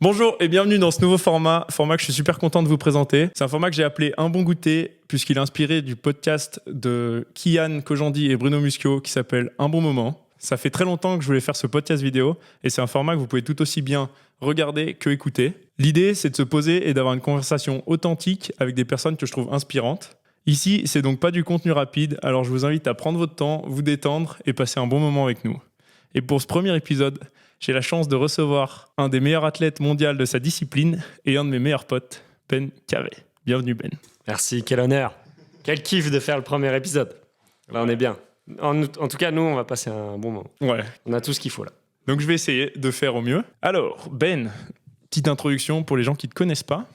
Bonjour et bienvenue dans ce nouveau format que je suis super content de vous présenter. C'est un format que j'ai appelé Un bon goûter, puisqu'il est inspiré du podcast de Kian Kojandi et Bruno Muschio qui s'appelle Un bon moment. Ça fait très longtemps que je voulais faire ce podcast vidéo et c'est un format que vous pouvez tout aussi bien regarder que écouter. L'idée, c'est de se poser et d'avoir une conversation authentique avec des personnes que je trouve inspirantes. Ici, c'est donc pas du contenu rapide, alors je vous invite à prendre votre temps, vous détendre et passer un bon moment avec nous. Et pour ce premier épisode, j'ai la chance de recevoir un des meilleurs athlètes mondiaux de sa discipline et un de mes meilleurs potes, Ben Carré. Bienvenue Ben. Merci, quel honneur. Quel kiff de faire le premier épisode. Là, on est bien. En tout cas, nous, on va passer un bon moment. Ouais. On a tout ce qu'il faut là. Donc je vais essayer de faire au mieux. Alors, Ben, petite introduction pour les gens qui ne te connaissent pas.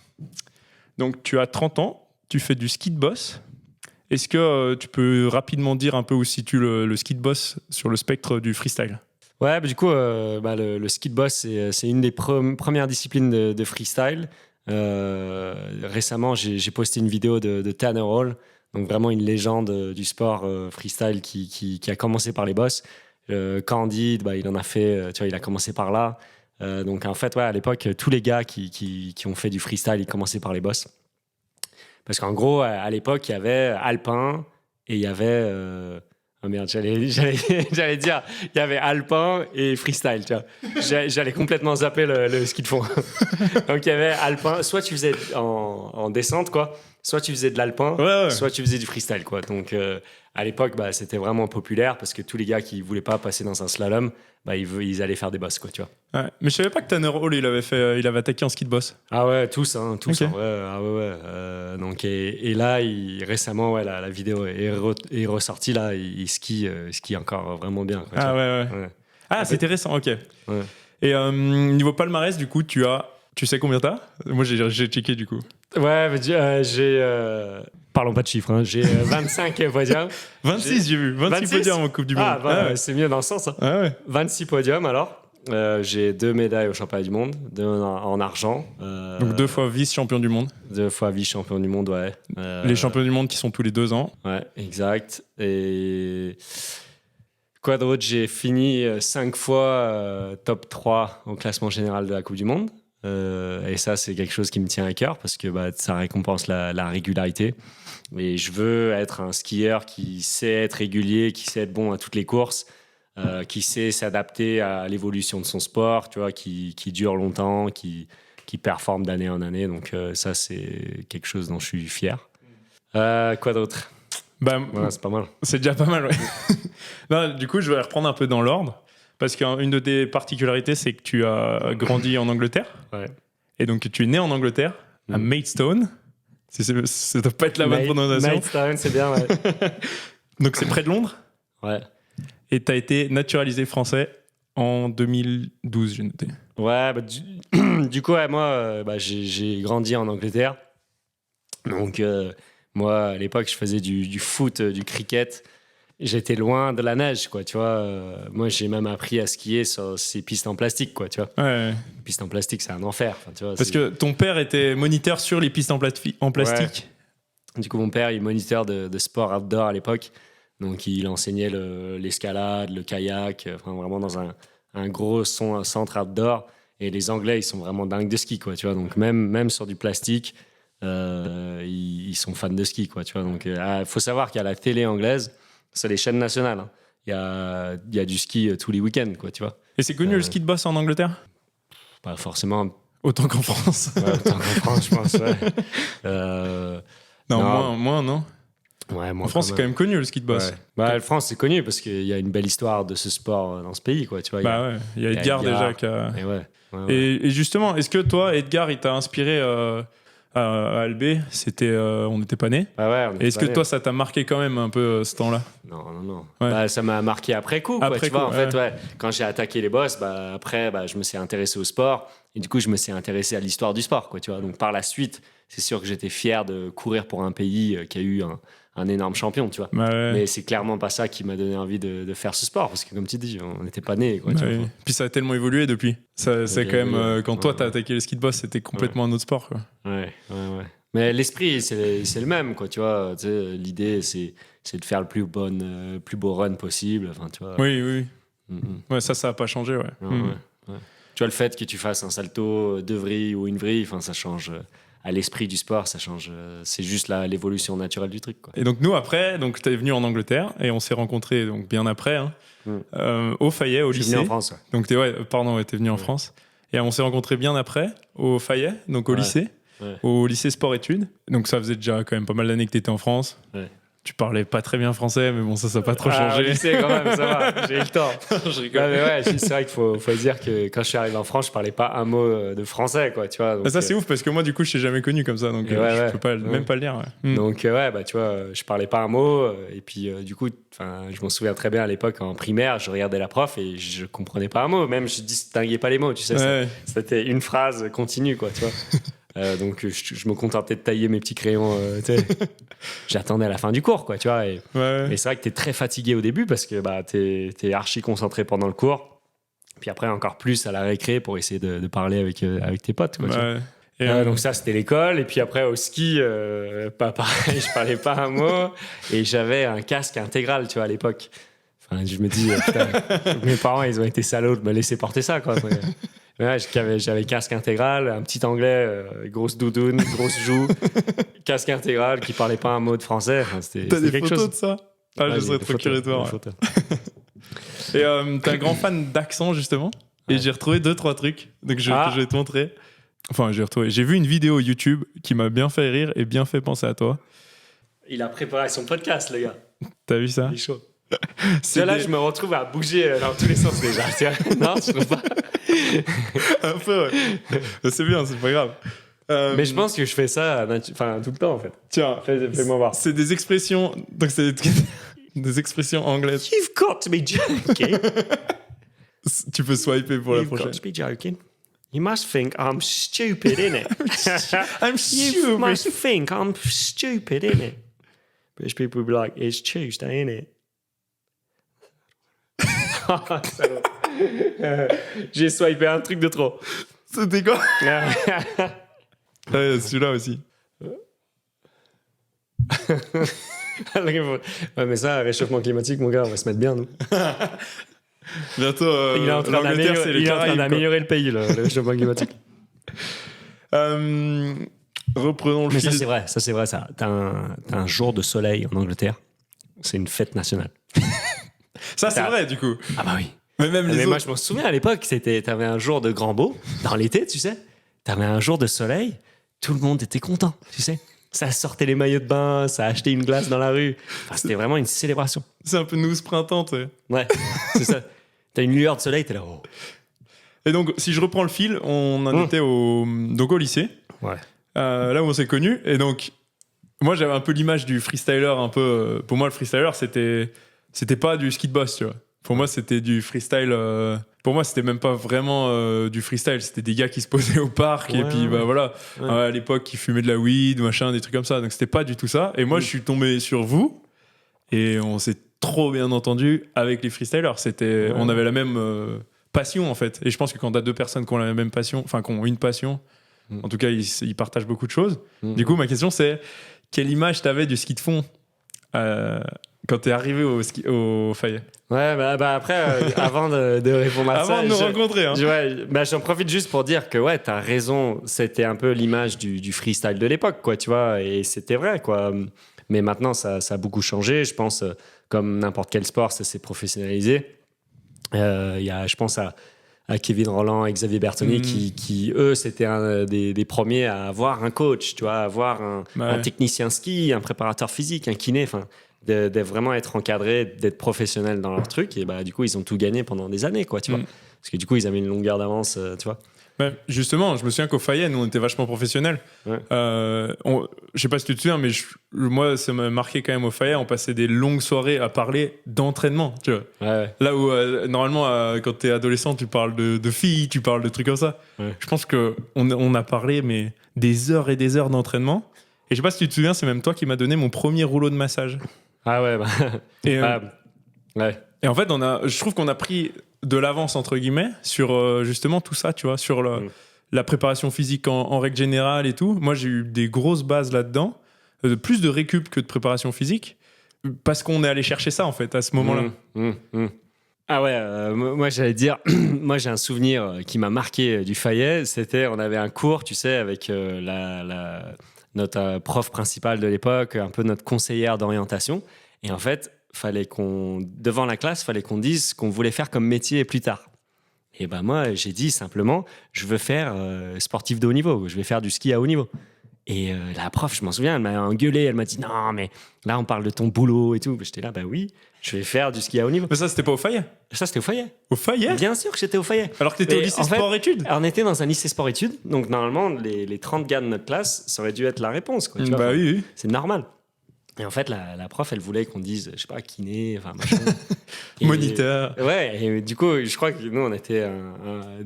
Donc tu as 30 ans, tu fais du ski de boss. Est-ce que tu peux rapidement dire un peu où se situe le ski de boss sur le spectre du freestyle ? Ouais, du coup, le ski de boss, c'est une des premières disciplines de freestyle. Récemment, j'ai posté une vidéo de Tanner Hall, donc vraiment une légende du sport freestyle qui a commencé par les boss. Candide, il en a fait, tu vois, il a commencé par là. Donc en fait, ouais, à l'époque, tous les gars qui ont fait du freestyle, ils commençaient par les boss. Parce qu'en gros, à l'époque, il y avait alpin et il y avait... Oh merde, j'allais dire, il y avait alpin et freestyle, tu vois. J'allais complètement zapper le ski de fond. Donc il y avait alpin, soit tu faisais en descente, quoi, soit tu faisais de l'alpin, ouais. soit tu faisais du freestyle, quoi. Donc à l'époque, c'était vraiment populaire parce que tous les gars qui voulaient pas passer dans un slalom, ils allaient faire des bosses, quoi, tu vois. Ouais. Mais je savais pas que Tanner Hall, il avait attaqué en ski de boss. Ah ouais, tous, Okay. en vrai. Ah ouais. Donc et là, récemment, ouais, la vidéo est ressortie là. Il skie encore vraiment bien, quoi, Ouais. Ah, c'était récent, ok. Ouais. Et niveau palmarès, du coup, tu sais combien t'as ? Moi, j'ai checké, du coup. Ouais, parlons pas de chiffres, hein. J'ai 25 podiums. 26, j'ai vu. 26 podiums en Coupe du Monde. Ouais. C'est mieux dans le sens. Hein. Ah ouais. 26 podiums, alors. J'ai 2 médailles au championnat du monde, 2 en argent. Donc 2 fois vice-champion du monde. 2 fois vice-champion du monde, ouais. Les champions du monde qui sont tous les 2 ans. Ouais, exact. Et quoi d'autre ? J'ai fini 5 fois top 3 au classement général de la Coupe du Monde. Et ça, c'est quelque chose qui me tient à cœur parce que ça récompense la régularité. Et je veux être un skieur qui sait être régulier, qui sait être bon à toutes les courses, qui sait s'adapter à l'évolution de son sport, tu vois, qui dure longtemps, qui performe d'année en année. Donc ça, c'est quelque chose dont je suis fier. Quoi d'autre ? Ouais, c'est pas mal. C'est déjà pas mal, ouais. Non, du coup, je vais reprendre un peu dans l'ordre. Parce qu'une de tes particularités, c'est que tu as grandi en Angleterre. Ouais. Et donc, tu es né en Angleterre, à Maidstone. Ça doit pas être la bonne prononciation. Maidstone, c'est bien, ouais. Donc, c'est près de Londres. Ouais. Et tu as été naturalisé français en 2012, j'ai noté. Ouais, du coup, ouais, moi, j'ai grandi en Angleterre. Donc, moi, à l'époque, je faisais du foot, du cricket. J'étais loin de la neige, quoi, tu vois. Moi, j'ai même appris à skier sur ces pistes en plastique, quoi, tu vois. Ouais. Les pistes en plastique, c'est un enfer. Tu vois, parce que ton père était moniteur sur les pistes en plastique. Ouais. Du coup, mon père, il est moniteur de sport outdoor à l'époque. Donc, il enseignait l'escalade, le kayak, vraiment dans un gros centre outdoor. Et les Anglais, ils sont vraiment dingues de ski, quoi, tu vois. Donc, même sur du plastique, ils sont fans de ski, quoi, tu vois. Donc, faut savoir qu'il y a la télé anglaise. C'est les chaînes nationales. Hein. Il y a du ski tous les week-ends, quoi, tu vois. Et c'est connu le ski de boss en Angleterre ? Pas forcément. Autant qu'en France. Ouais, autant qu'en France, je pense, ouais. Non, moins, non ? Ouais, en France, c'est quand même connu le ski de boss. Ouais. La France, c'est connu parce qu'il y a une belle histoire de ce sport dans ce pays, quoi, tu vois. Il y a Edgar déjà qui a... Et, ouais. Et justement, est-ce que toi, Edgar, il t'a inspiré à Albé, on n'était pas nés. Ah ouais, est-ce que toi, ça t'a marqué quand même un peu ce temps-là ? Non. Ouais. Ça m'a marqué après coup. Quoi, tu vois, en fait, ouais. Quand j'ai attaqué les boss, après, je me suis intéressé au sport. Et du coup, je me suis intéressé à l'histoire du sport. Quoi, tu vois. Donc, par la suite, c'est sûr que j'étais fier de courir pour un pays qui a eu un énorme champion. Tu vois. Ouais. Mais c'est clairement pas ça qui m'a donné envie de faire ce sport. Parce que, comme tu dis, on n'était pas nés. Quoi, tu vois. Puis ça a tellement évolué depuis. C'est quand même... quand toi, t'as attaqué le ski de boss, c'était complètement un autre sport. Quoi. Ouais. Mais l'esprit, c'est le même, quoi, tu vois. Tu sais, l'idée, c'est de faire le plus beau run possible. Enfin, tu vois. Oui. Ouais, ça n'a pas changé, ouais. Ouais. Tu vois, le fait que tu fasses un salto, 2 vrilles ou une vrille, enfin, ça change à l'esprit du sport, ça change. C'est juste l'évolution naturelle du truc, quoi. Et donc, nous, après, donc, tu es venu en Angleterre et on s'est rencontrés donc, bien après, hein, au Fayet, au Je lycée. suis venu en France, ouais. Donc, t'es venu en France. Et on s'est rencontrés bien après, au Fayet, donc au lycée, au lycée sport-études. Donc, ça faisait déjà quand même pas mal d'années que tu étais en France. Ouais. Tu parlais pas très bien français, mais bon, ça n'a pas trop changé. Au lycée, quand même, ça va, j'ai eu le temps. Je rigole. Non, mais ouais, c'est vrai qu'il faut dire que quand je suis arrivé en France, je parlais pas un mot de français, quoi, tu vois. Donc, ça, c'est ouf, parce que moi, du coup, je t'ai jamais connu comme ça, donc je peux pas, même pas le dire. Ouais. Donc, bah, tu vois, je parlais pas un mot, et puis, du coup, je m'en souviens très bien à l'époque, en primaire, je regardais la prof et je comprenais pas un mot, même je distinguais pas les mots, tu sais, c'était une phrase continue, quoi, tu vois. Donc je me contentais de tailler mes petits crayons, j'attendais à la fin du cours, quoi, tu vois, et c'est vrai que t'es très fatigué au début parce que bah, t'es archi concentré pendant le cours, puis après encore plus à la récré pour essayer de parler avec tes potes, quoi, tu vois. Donc ça c'était l'école, et puis après au ski, pas pareil, je parlais pas un mot et j'avais un casque intégral, tu vois, à l'époque. Enfin, je me dis, putain, mes parents ils ont été salauds de me laisser porter ça, quoi. Ouais, j'avais casque intégral, un petit anglais, grosse doudoune, grosse joue, casque intégral qui parlait pas un mot de français. Enfin, T'as des photos chose. De ça? Je serais trop curieux de voir. Et t'es un grand fan d'accent, justement. Et j'ai retrouvé 2-3 trucs que je vais te montrer. Enfin, j'ai vu une vidéo YouTube qui m'a bien fait rire et bien fait penser à toi. Il a préparé son podcast, le gars. T'as vu ça? Il est chaud. Là, je me retrouve à bouger dans tous les sens déjà. Non, je trouve pas. Un peu, ouais. C'est bien, c'est pas grave. Mais je pense que je fais ça tout le temps, en fait. Tiens, fais-moi voir. C'est des expressions. Donc, c'est des expressions anglaises. You've got to be joking. Tu peux swiper pour la prochaine. You've got to be joking. You must think I'm stupid, innit? I'm stupid. You must think I'm stupid, innit? British people will be like, it's Tuesday, innit? J'ai swipé un truc de trop. C'était quoi? Celui-là aussi. Ouais, mais ça, réchauffement climatique, mon gars, on va se mettre bien, nous. Bientôt, il est en train d'améliorer le pays, le réchauffement climatique. Reprenons le fil. Mais ça c'est vrai. T'as un jour de soleil en Angleterre, c'est une fête nationale. Ça, c'est vrai, du coup. Ah bah oui. Mais moi, je me souviens à l'époque, t'avais un jour de grand beau, dans l'été, tu sais. T'avais un jour de soleil, tout le monde était content, tu sais. Ça sortait les maillots de bain, ça achetait une glace dans la rue. Enfin, c'était vraiment une célébration. C'est un peu nous ce printemps, tu sais. Ouais, c'est ça. T'as une lueur de soleil, t'es là. Oh. Et donc, si je reprends le fil, on en était au lycée. Ouais. Là où on s'est connus. Et donc, moi, j'avais un peu l'image du freestyler, un peu. Pour moi, le freestyler, c'était pas du ski de boss, tu vois. Pour moi, c'était du freestyle. Pour moi, c'était même pas vraiment du freestyle. C'était des gars qui se posaient au parc et puis, bah voilà. Ouais. À l'époque, qui fumaient de la weed, machin, des trucs comme ça. Donc, c'était pas du tout ça. Et moi, je suis tombé sur vous et on s'est trop bien entendu avec les freestylers. On avait la même passion, en fait. Et je pense que quand t'as deux personnes qui ont la même passion, enfin, qui ont une passion, en tout cas, ils partagent beaucoup de choses. Du coup, ma question, c'est quelle image t'avais du ski de fond quand t'es arrivé au Fayet? Ouais, bah après, avant de répondre à ça... Avant de nous rencontrer, hein. J'en profite juste pour dire que, ouais, t'as raison, c'était un peu l'image du freestyle de l'époque, quoi, tu vois, et c'était vrai, quoi. Mais maintenant, ça a beaucoup changé, je pense, comme n'importe quel sport, ça s'est professionnalisé. Y a, je pense à Kevin Rolland et Xavier Bertoni qui eux, c'était des premiers à avoir un coach, tu vois, avoir un technicien ski, un préparateur physique, un kiné, enfin... De vraiment être encadrés, d'être professionnels dans leur truc. Et bah, du coup, ils ont tout gagné pendant des années, quoi, tu vois. Parce que du coup, ils avaient une longueur d'avance, tu vois. Ouais, justement, je me souviens qu'au Fayet, nous, on était vachement professionnels. Ouais. Je sais pas si tu te souviens, mais moi, ça m'a marqué quand même au Fayet. On passait des longues soirées à parler d'entraînement, tu vois. Ouais. Là où, normalement, quand t'es adolescent, tu parles de filles, tu parles de trucs comme ça. Ouais. Je pense qu'on a parlé, mais des heures et des heures d'entraînement. Et je sais pas si tu te souviens, c'est même toi qui m'as donné mon premier rouleau de massage. Ah ouais, bah. Ouais. Et en fait, je trouve qu'on a pris de l'avance, entre guillemets, sur justement tout ça, tu vois, sur la préparation physique en règle générale et tout. Moi, j'ai eu des grosses bases là-dedans, plus de récup que de préparation physique, parce qu'on est allé chercher ça, en fait, à ce moment-là. Ah ouais, moi j'allais dire, moi j'ai un souvenir qui m'a marqué du Fayet. C'était, on avait un cours, tu sais, avec notre prof principale de l'époque, un peu notre conseillère d'orientation. Et en fait, devant la classe, fallait qu'on dise ce qu'on voulait faire comme métier plus tard. Et ben moi, j'ai dit simplement, je veux faire sportif de haut niveau, je vais faire du ski à haut niveau. Et la prof, je m'en souviens, elle m'a engueulé, elle m'a dit non, mais là on parle de ton boulot et tout. J'étais là, bah oui, je vais faire du ski à haut niveau. Mais ça, c'était pas au Fayet? Ça, c'était au Fayet. Au Fayet? Bien sûr que j'étais au Fayet. Alors que t'étais au Mais lycée en fait, sport-études? on était dans un lycée sport-études, donc normalement, les 30 gars de notre classe, ça aurait dû être la réponse. Quoi, tu vois, Bah enfin, oui, oui. c'est normal. Et en fait, la prof, elle voulait qu'on dise, je sais pas, kiné, enfin machin. Et- Moniteur. Ouais, et du coup, je crois que nous, on était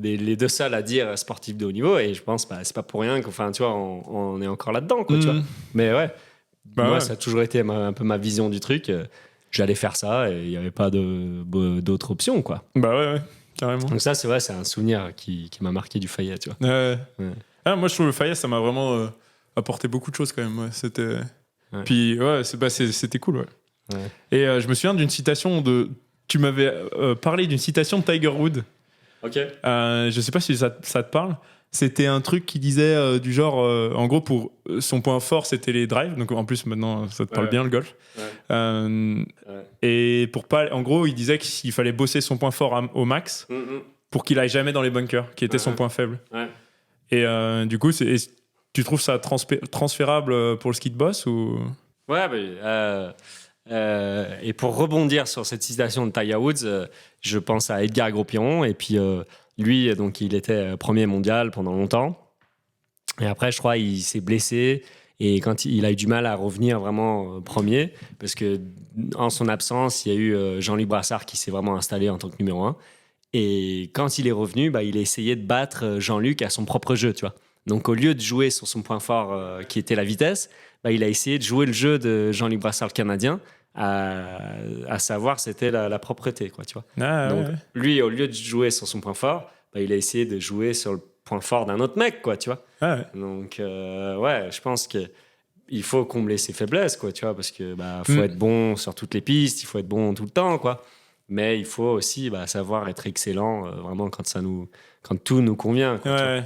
les deux seuls à dire sportif de haut niveau, et je pense, bah, c'est pas pour rien qu'enfin, tu vois, on est encore là-dedans, quoi, tu vois. Mais ouais, Bah moi, ouais. ça a toujours été un peu ma vision du truc. J'allais faire ça, et il n'y avait pas d'autre option, quoi. Bah ouais, carrément. Donc ça, c'est vrai, c'est un souvenir qui m'a marqué du Fayet, tu vois. Ouais. Ouais. Ah, moi, je trouve le Fayet, ça m'a vraiment apporté beaucoup de choses quand même. Ouais. C'était... Ouais. Puis, ouais, c'était cool. Ouais. Ouais. Et je me souviens d'une citation de. Tu m'avais parlé d'une citation de Tiger Woods. Ok. Je sais pas si ça te parle. C'était un truc qui disait du genre, en gros, pour son point fort, c'était les drives. Donc en plus, maintenant, ça te parle Ouais. bien le golf. Ouais. Euh, Ouais. et pour pas, en gros, il disait qu'il fallait bosser son point fort au max pour qu'il aille jamais dans les bunkers, qui était son point faible. Ouais. Et du coup, tu trouves ça transférable pour le ski de boss ou... Ouais, et pour rebondir sur cette citation de Tiger Woods, je pense à Edgar Gros-Piron. Et puis, lui, donc, il était premier mondial pendant longtemps. Et après, je crois, il s'est blessé. Et quand il a eu du mal à revenir vraiment premier, parce que en son absence, il y a eu Jean-Luc Brassard qui s'est vraiment installé en tant que numéro 1. Et quand il est revenu, bah, il a essayé de battre Jean-Luc à son propre jeu, tu vois. Donc, au lieu de jouer sur son point fort qui était la vitesse, bah, il a essayé de jouer le jeu de Jean-Luc Brassard, le Canadien, à savoir c'était la propreté, quoi, tu vois. Ah, Donc, ouais. lui, au lieu de jouer sur son point fort, bah, il a essayé de jouer sur le point fort d'un autre mec, quoi, tu vois. Ah, ouais. Donc, ouais, je pense que il faut combler ses faiblesses, quoi, tu vois, parce que bah, faut être bon sur toutes les pistes, il faut être bon tout le temps, quoi. Mais il faut aussi savoir être excellent, vraiment quand tout nous convient, quoi, tu vois. Ouais.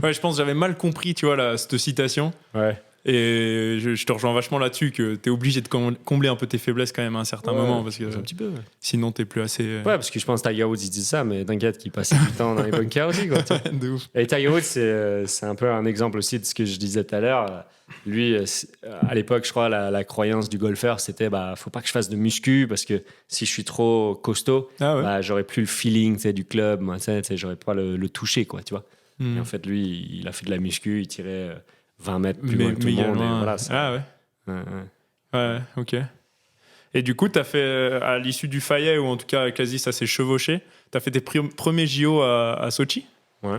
Ouais, je pense que j'avais mal compris, tu vois, cette citation. Ouais. Et je te rejoins vachement là-dessus, que t'es obligé de combler un peu tes faiblesses quand même à un certain moment, parce que un petit peu. Ouais. sinon t'es plus assez... Ouais, parce que je pense que Tiger Woods, il dit ça, mais t'inquiète qu'il passait du temps dans les bunkers aussi, quoi. Tu vois. de ouf. Et Tiger Woods, c'est un peu un exemple aussi de ce que je disais tout à l'heure. Lui, à l'époque, je crois, la croyance du golfeur, c'était faut pas que je fasse de muscu parce que si je suis trop costaud, Ah ouais. j'aurais plus le feeling du club, moi, j'aurais pas le toucher, quoi, tu vois. Hmm. Et en fait, lui, il a fait de la muscu, il tirait 20 mètres plus loin que tout le méga monde. loin. Et voilà, ça, Ah ouais. ouais. Ouais, ok. Et du coup, t'as fait, à l'issue du Fayet, ou en tout cas, quasi ça s'est chevauché, t'as fait tes premiers JO à Sochi. Ouais.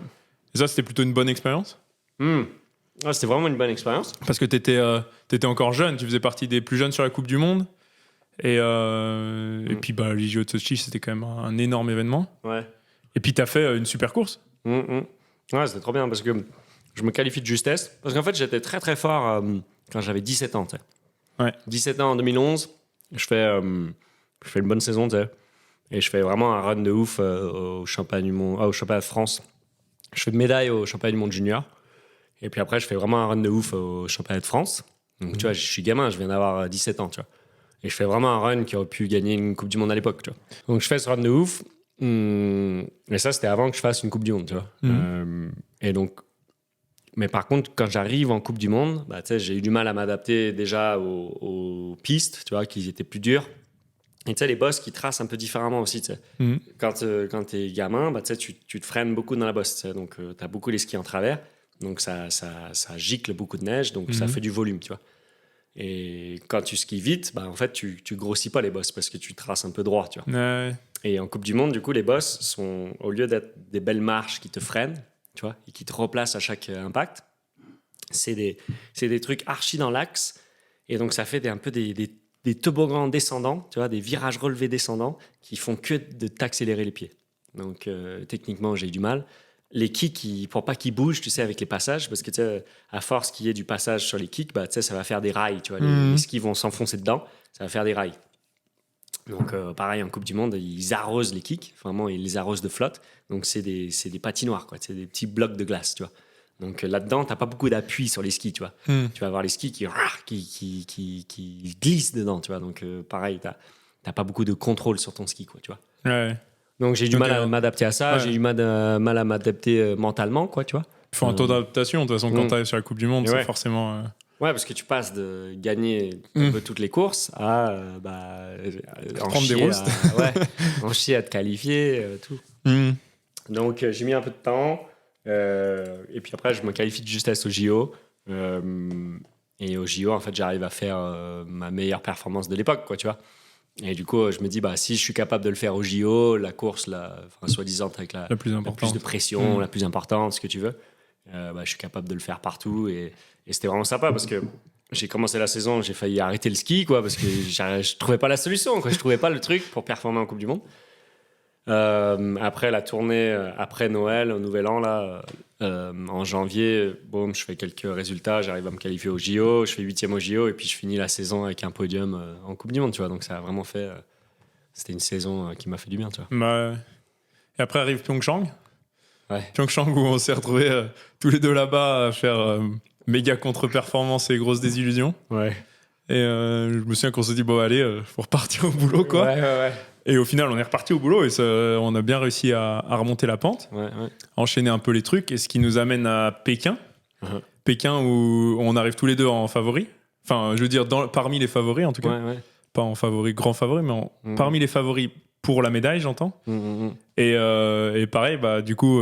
Et ça, c'était plutôt une bonne expérience. Ah, c'était vraiment une bonne expérience. Parce que t'étais encore jeune, tu faisais partie des plus jeunes sur la Coupe du Monde. Et puis, les JO de Sochi, c'était quand même un énorme événement. Ouais. Et puis, t'as fait une super course. Ouais, c'était trop bien parce que je me qualifie de justesse. Parce qu'en fait, j'étais très très fort quand j'avais 17 ans. Tu sais. Ouais. 17 ans en 2011, je fais une bonne saison. Tu sais. Et je fais vraiment un run de ouf au championnat du monde, au championnat de France. Je fais de médaille au championnat du monde junior. Et puis après, je fais vraiment un run de ouf au championnat de France. Donc tu vois, je suis gamin, je viens d'avoir 17 ans. Tu vois. Et je fais vraiment un run qui aurait pu gagner une Coupe du Monde à l'époque. Tu vois. Donc je fais ce run de ouf. Et ça, c'était avant que je fasse une Coupe du Monde, tu vois. Et donc, mais par contre, quand j'arrive en Coupe du Monde, tu sais, j'ai eu du mal à m'adapter déjà aux pistes, tu vois, qui étaient plus dures. Et tu sais, les bosses qui tracent un peu différemment aussi, tu sais. Quand t'es gamin, tu sais, tu te freines beaucoup dans la bosse, tu sais. Donc, t'as beaucoup les skis en travers. Donc, ça gicle beaucoup de neige, donc ça fait du volume, tu vois. Et quand tu skis vite, en fait, tu grossis pas les bosses parce que tu traces un peu droit, tu vois. Ouais. Et en Coupe du Monde, du coup, les bosses sont, au lieu d'être des belles marches qui te freinent, tu vois, et qui te replacent à chaque impact, c'est des trucs archi dans l'axe. Et donc, ça fait un peu des toboggans descendants, tu vois, des virages relevés descendants qui font que de t'accélérer les pieds. Donc, techniquement, j'ai eu du mal. Les kicks, pour pas qu'ils bougent, tu sais, avec les passages, parce que, tu sais, à force qu'il y ait du passage sur les kicks, tu sais, ça va faire des rails, tu vois. Les skis vont s'enfoncer dedans, ça va faire des rails. Donc, pareil, en Coupe du Monde, ils arrosent les kicks. Vraiment, ils les arrosent de flotte. Donc, c'est des patinoires, quoi. C'est des petits blocs de glace, tu vois. Donc, là-dedans, tu n'as pas beaucoup d'appui sur les skis, tu vois. Tu vas avoir les skis qui glissent dedans, tu vois. Donc, pareil, tu n'as pas beaucoup de contrôle sur ton ski, quoi, tu vois. Ouais. Donc, j'ai eu du mal à m'adapter à ça. Ouais. J'ai eu mal à m'adapter mentalement, quoi, tu vois. Il faut un taux d'adaptation. De toute façon, quand tu arrives sur la Coupe du Monde, c'est forcément... Ouais, parce que tu passes de gagner un peu toutes les courses à prendre des roustes. En chier à te qualifier, tout. Donc, j'ai mis un peu de temps. Et puis après, je me qualifie de justesse au JO. Et au JO, en fait, j'arrive à faire ma meilleure performance de l'époque, quoi, tu vois. Et du coup, je me dis, si je suis capable de le faire au JO, la course, soi-disant avec la plus de pression, la plus importante, ce que tu veux, je suis capable de le faire partout. Et c'était vraiment sympa parce que j'ai commencé la saison, j'ai failli arrêter le ski, quoi, parce que je trouvais pas la solution, quoi. Je trouvais pas le truc pour performer en Coupe du Monde. Après la tournée, après Noël, au Nouvel An, là, en janvier, boum, je fais quelques résultats, j'arrive à me qualifier au JO, je fais 8e au JO et puis je finis la saison avec un podium en Coupe du Monde, tu vois. Donc ça a vraiment fait... c'était une saison qui m'a fait du bien, tu vois. Et après arrive Pyeongchang. Ouais. Pyeongchang où on s'est retrouvés tous les deux là-bas à faire méga contre-performance et grosse désillusion. Ouais. Et je me souviens qu'on s'est dit, bon allez, faut repartir au boulot, quoi. Ouais. Et au final, on est reparti au boulot et on a bien réussi à remonter la pente, enchaîner un peu les trucs, et ce qui nous amène à Pékin. Pékin où on arrive tous les deux en favori. Enfin, je veux dire, parmi les favoris en tout cas. Pas en favori, grand favori, mais parmi les favoris pour la médaille, j'entends. Et pareil, du coup,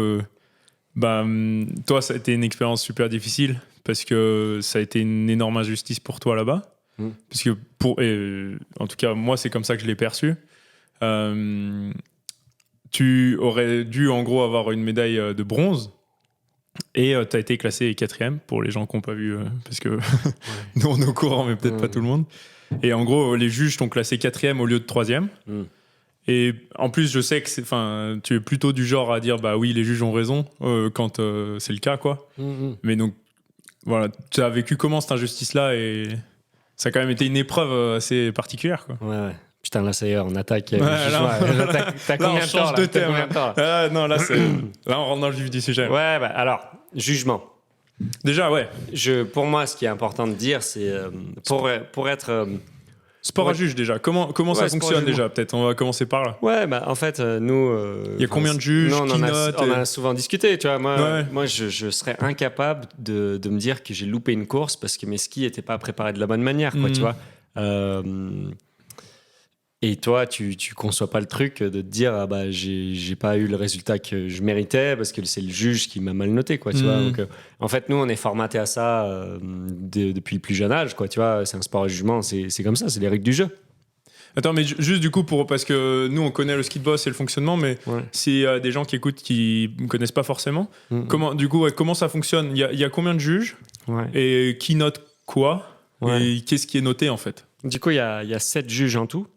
toi, ça a été une expérience super difficile parce que ça a été une énorme injustice pour toi là-bas. Parce que en tout cas, moi, c'est comme ça que je l'ai perçu. Tu aurais dû en gros avoir une médaille de bronze et tu as été classé 4e pour les gens qui n'ont pas vu parce que nous on est au courant mais peut-être pas tout le monde. Et en gros les juges t'ont classé 4e au lieu de 3e. Et en plus je sais que tu es plutôt du genre à dire oui les juges ont raison quand c'est le cas, quoi. Mais donc voilà, tu as vécu comment cette injustice là, et ça a quand même été une épreuve assez particulière, quoi. Ouais. Putain, là, ça y est, on attaque. T'as combien de temps, là, non, là, là, on rentre dans le vif du sujet. Ouais, alors, jugement. Déjà, ouais. Pour moi, ce qui est important de dire, c'est pour être... sport à juge, déjà. Comment ça fonctionne, déjà? Peut-être, on va commencer par là. Ouais, en fait, nous... il y a combien de juges qui notent? On a souvent discuté, tu vois. Moi, je serais incapable de me dire que j'ai loupé une course parce que mes skis n'étaient pas préparés de la bonne manière, quoi, tu vois. Et toi, tu conçois pas le truc de te dire j'ai pas eu le résultat que je méritais parce que c'est le juge qui m'a mal noté, quoi, tu vois. Donc, en fait, nous, on est formaté à ça depuis le plus jeune âge, quoi, tu vois. C'est un sport à jugement, c'est comme ça, c'est les règles du jeu. Attends, mais juste du coup, parce que nous, on connaît le ski de boss et le fonctionnement, mais s'il y a des gens qui écoutent qui ne connaissent pas forcément, comment ça fonctionne? Il y a combien de juges et qui note quoi et qu'est-ce qui est noté, en fait? Du coup, il y a 7 juges en tout.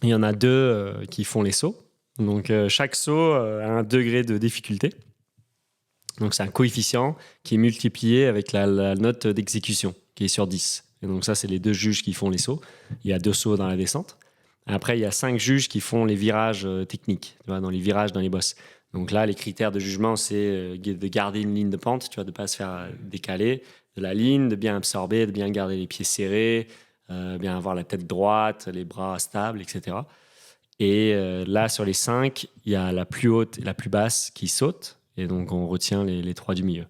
Il y en a 2 qui font les sauts. Donc, chaque saut a un degré de difficulté. Donc, c'est un coefficient qui est multiplié avec la note d'exécution, qui est sur 10. Et donc, ça, c'est les 2 juges qui font les sauts. Il y a 2 sauts dans la descente. Après, il y a 5 juges qui font les virages techniques, tu vois, dans les virages, dans les bosses. Donc là, les critères de jugement, c'est de garder une ligne de pente, tu vois, de ne pas se faire décaler de la ligne, de bien absorber, de bien garder les pieds serrés, bien avoir la tête droite, les bras stables, etc. Et là, sur les 5, il y a la plus haute et la plus basse qui sautent. Et donc, on retient les 3 du milieu.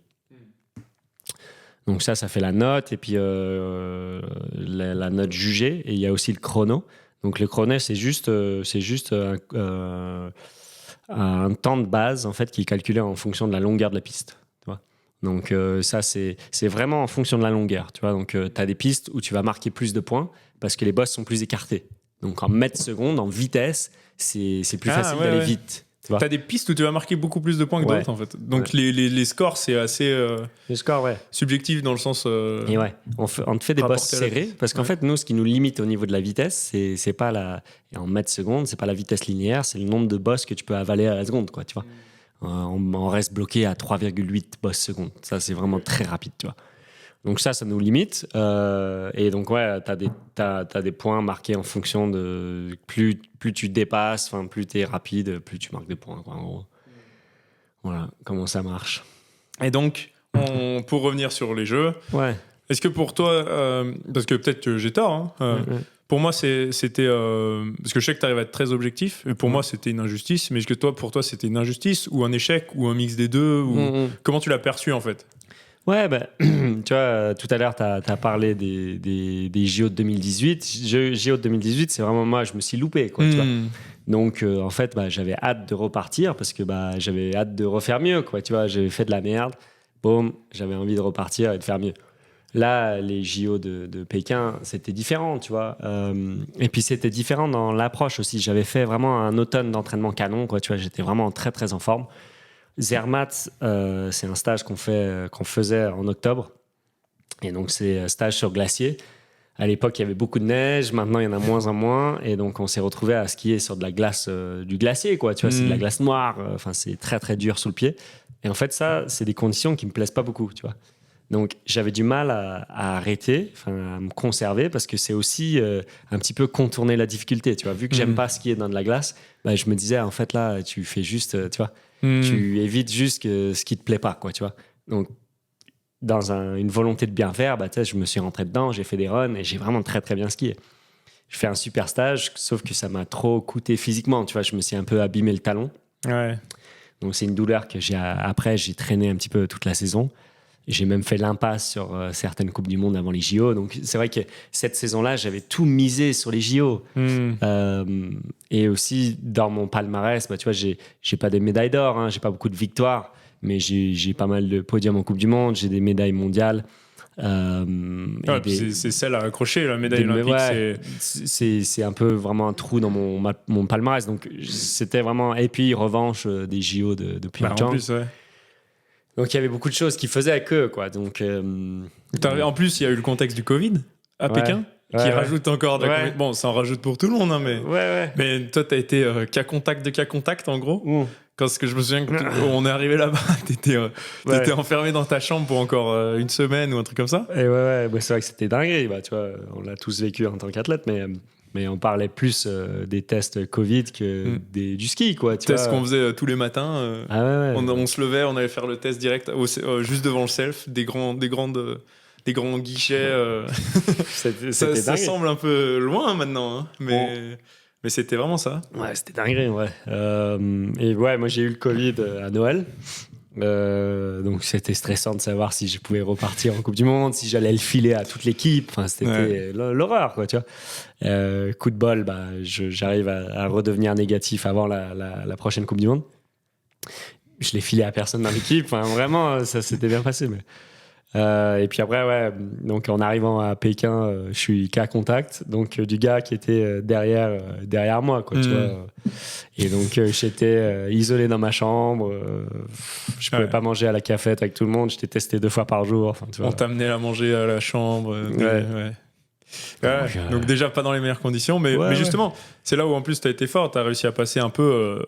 Donc ça fait la note. Et puis, la note jugée. Et il y a aussi le chrono. Donc, le chrono, c'est juste un temps de base, en fait, qui est calculé en fonction de la longueur de la piste. Donc ça, c'est vraiment en fonction de la longueur. Tu vois. Donc tu as des pistes où tu vas marquer plus de points parce que les bosses sont plus écartées. Donc en mètres secondes, en vitesse, c'est plus facile d'aller vite. Tu as des pistes où tu vas marquer beaucoup plus de points que d'autres, en fait. Donc les scores, c'est assez subjectif dans le sens... Et on te fait des bosses serrées parce qu'en fait, nous, ce qui nous limite au niveau de la vitesse, c'est pas en mètres secondes, c'est pas la vitesse linéaire, c'est le nombre de bosses que tu peux avaler à la seconde, quoi, tu vois. On reste bloqué à 3,8 bosses secondes. Ça, c'est vraiment très rapide, tu vois. Donc ça nous limite. Et donc, ouais, t'as des points marqués en fonction de... Plus tu dépasses, plus tu es rapide, plus tu marques des points, quoi, en gros. Voilà comment ça marche. Et donc, pour revenir sur les jeux, Ouais. est-ce que pour toi, parce que peut-être que j'ai tort, hein, pour moi c'était parce que je sais que tu arrives à être très objectif, et pour moi c'était une injustice, mais est-ce que pour toi c'était une injustice ou un échec ou un mix des deux ou comment tu l'as perçu en fait? Ouais, tu vois, tout à l'heure, tu as parlé des JO de 2018. JO de 2018, c'est vraiment moi, je me suis loupé, quoi, tu vois. Donc, en fait, j'avais hâte de repartir parce que j'avais hâte de refaire mieux, quoi, tu vois. J'avais fait de la merde, boum, j'avais envie de repartir et de faire mieux. Là, les JO de Pékin, c'était différent, tu vois. Et puis, c'était différent dans l'approche aussi. J'avais fait vraiment un automne d'entraînement canon, quoi, tu vois. J'étais vraiment très, très en forme. Zermatt, c'est un stage qu'on faisait en octobre. Et donc, c'est un stage sur glacier. À l'époque, il y avait beaucoup de neige. Maintenant, il y en a moins en moins. Et donc, on s'est retrouvé à skier sur de la glace, du glacier, quoi. Tu vois, c'est de la glace noire. C'est très, très dur sous le pied. Et en fait, ça, c'est des conditions qui me plaisent pas beaucoup, tu vois. Donc, j'avais du mal à arrêter, à me conserver, parce que c'est aussi un petit peu contourner la difficulté, tu vois. Vu que j'aime pas skier dans de la glace, je me disais, en fait, là, tu fais juste, tu vois, tu évites juste ce qui te plaît pas, quoi, tu vois. Donc, dans une volonté de bien faire, je me suis rentré dedans, j'ai fait des runs et j'ai vraiment très, très bien skié. Je fais un super stage, sauf que ça m'a trop coûté physiquement, tu vois. Je me suis un peu abîmé le talon. Ouais. Donc, c'est une douleur que j'ai traîné un petit peu toute la saison. J'ai même fait l'impasse sur certaines Coupes du Monde avant les JO. Donc, c'est vrai que cette saison-là, j'avais tout misé sur les JO. Et aussi, dans mon palmarès, tu vois, j'ai pas des médailles d'or, hein, j'ai pas beaucoup de victoires, mais j'ai pas mal de podiums en Coupe du Monde, j'ai des médailles mondiales. C'est celle à accrocher, la médaille olympique. Ouais, c'est un peu vraiment un trou dans mon palmarès. Donc, c'était vraiment... Et puis, revanche des JO de Pyeongchang. En plus, ouais. Donc, il y avait beaucoup de choses qui faisaient avec eux, quoi. Donc, en plus, il y a eu le contexte du Covid à Pékin, qui rajoute encore de la... Bon, ça en rajoute pour tout le monde, hein, mais... Mais toi, t'as été cas contact, en gros. Parce que je me souviens qu'on est arrivé là-bas, t'étais enfermé dans ta chambre pour encore une semaine ou un truc comme ça. Et c'est vrai que c'était dingue. Tu vois, on l'a tous vécu en tant qu'athlète, mais on parlait plus des tests Covid que du ski, quoi. Tests qu'on faisait tous les matins. On se levait, on allait faire le test direct juste devant le self, des grands guichets. C'était ça semble un peu loin maintenant, hein, mais c'était vraiment ça. Ouais, c'était dingue, ouais. Et ouais, moi j'ai eu le Covid à Noël. Donc c'était stressant de savoir si je pouvais repartir en Coupe du Monde, si j'allais le filer à toute l'équipe. C'était l'horreur, quoi, tu vois. Coup de bol, j'arrive à redevenir négatif avant la prochaine Coupe du Monde. Je l'ai filé à personne dans l'équipe. Vraiment, ça s'était bien passé. Mais... et puis après, donc en arrivant à Pékin, je suis cas contact, donc du gars qui était derrière moi, quoi, tu vois. Et donc j'étais isolé dans ma chambre, je pouvais pas manger à la cafette avec tout le monde, j'étais testé 2 fois par jour. Tu vois. On t'amenait à manger à la chambre. Donc déjà pas dans les meilleures conditions, mais justement, c'est là où en plus tu as été fort, tu as réussi à passer un peu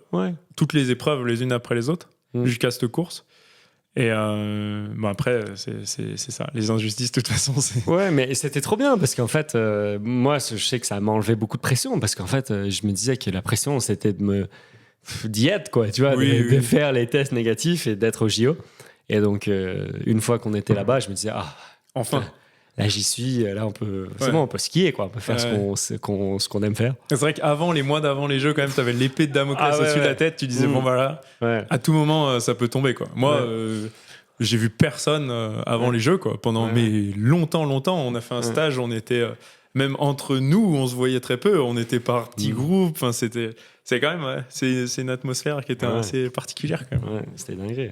toutes les épreuves les unes après les autres jusqu'à cette course. Et après, c'est ça. Les injustices, de toute façon, c'est... Ouais, mais c'était trop bien parce qu'en fait, moi, je sais que ça m'a enlevé beaucoup de pression parce qu'en fait, je me disais que la pression, c'était d'y être, quoi, tu vois, de faire les tests négatifs et d'être au JO. Et donc, une fois qu'on était là-bas, je me disais, enfin. Là, j'y suis. Là, c'est bon, on peut skier, quoi. On peut faire ce qu'on aime faire. C'est vrai qu'avant, les mois d'avant les Jeux, quand même, tu avais l'épée de Damoclès au-dessus de la tête. Tu disais, bon, voilà, à tout moment, ça peut tomber, quoi. Moi, j'ai vu personne avant les Jeux, quoi. Pendant longtemps, on a fait un stage, on était... même entre nous, on se voyait très peu. On était par petits groupes. Enfin, c'est quand même... c'est une atmosphère qui était assez particulière, quand même. Ouais, c'était dingue.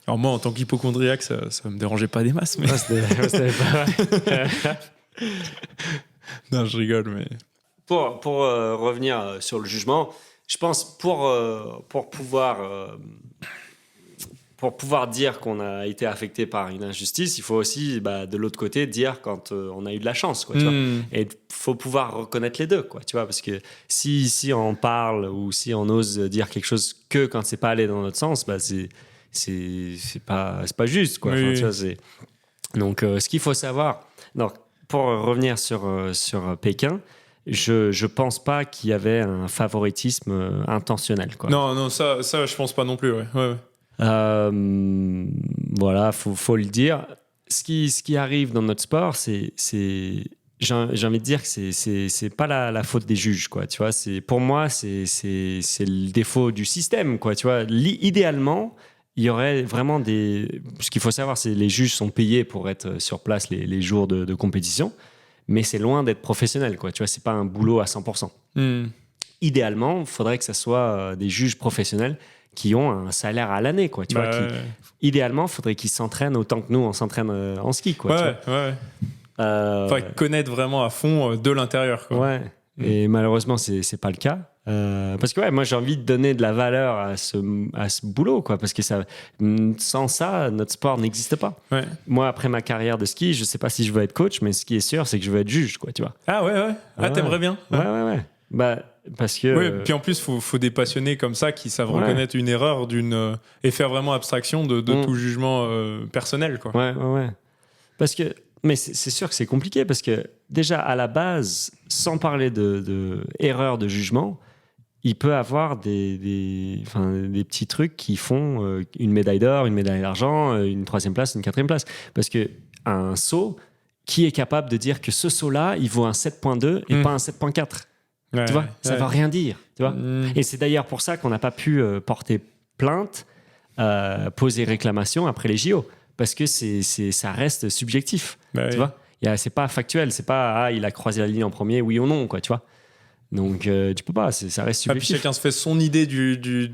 Alors moi, en tant qu'hypochondriaque, ça me dérangeait pas des masses, mais... c'était pas vrai. Non, je rigole, mais... Pour revenir sur le jugement, je pense pour pouvoir dire qu'on a été affecté par une injustice, il faut aussi, de l'autre côté, dire quand on a eu de la chance, quoi, tu vois. Et il faut pouvoir reconnaître les deux, quoi, tu vois, parce que si on parle ou si on ose dire quelque chose que quand c'est pas allé dans notre sens, c'est pas juste, quoi. Tu vois, Donc, ce qu'il faut savoir, donc, pour revenir sur Pékin, je pense pas qu'il y avait un favoritisme intentionnel, quoi. Non, ça, je pense pas non plus. Ouais. Voilà, faut le dire. Ce qui arrive dans notre sport, j'ai envie de dire que c'est pas la faute des juges, quoi. Tu vois, pour moi, c'est le défaut du système, quoi. Tu vois, idéalement, il y aurait vraiment ce qu'il faut savoir, c'est les juges sont payés pour être sur place les jours de compétition, mais c'est loin d'être professionnel, quoi. Tu vois, c'est pas un boulot à 100%. Idéalement, il faudrait que ça soit des juges professionnels qui ont un salaire à l'année, quoi. Tu vois, idéalement, il faudrait qu'ils s'entraînent autant que nous, on s'entraîne en ski, quoi. Ouais. Faudrait connaître vraiment à fond de l'intérieur, quoi. Ouais. Et malheureusement, c'est pas le cas. Parce que moi, j'ai envie de donner de la valeur à ce boulot, quoi. Parce que sans ça, notre sport n'existe pas. Ouais. Moi, après ma carrière de ski, je sais pas si je veux être coach, mais ce qui est sûr, c'est que je veux être juge, quoi. Tu vois. Ah ouais. T'aimerais bien. Ouais. Bah, parce que. Oui, puis en plus, faut des passionnés comme ça qui savent reconnaître une erreur et faire vraiment abstraction de tout jugement personnel, quoi. Ouais. Parce que. Mais c'est sûr que c'est compliqué parce que déjà à la base, sans parler de erreur de jugement, il peut avoir des petits trucs qui font une médaille d'or, une médaille d'argent, une 3e place, une 4e place. Parce qu'un saut, qui est capable de dire que ce saut-là, il vaut un 7.2 et pas un 7.4 ? Tu vois, ça ne veut rien dire. Tu vois. Et c'est d'ailleurs pour ça qu'on n'a pas pu porter plainte, poser réclamation après les JO. Parce que ça reste subjectif, tu vois. C'est pas factuel, c'est pas il a croisé la ligne en premier, oui ou non, quoi, tu vois. Donc tu peux pas, ça reste subjectif. Puis chacun se fait son idée du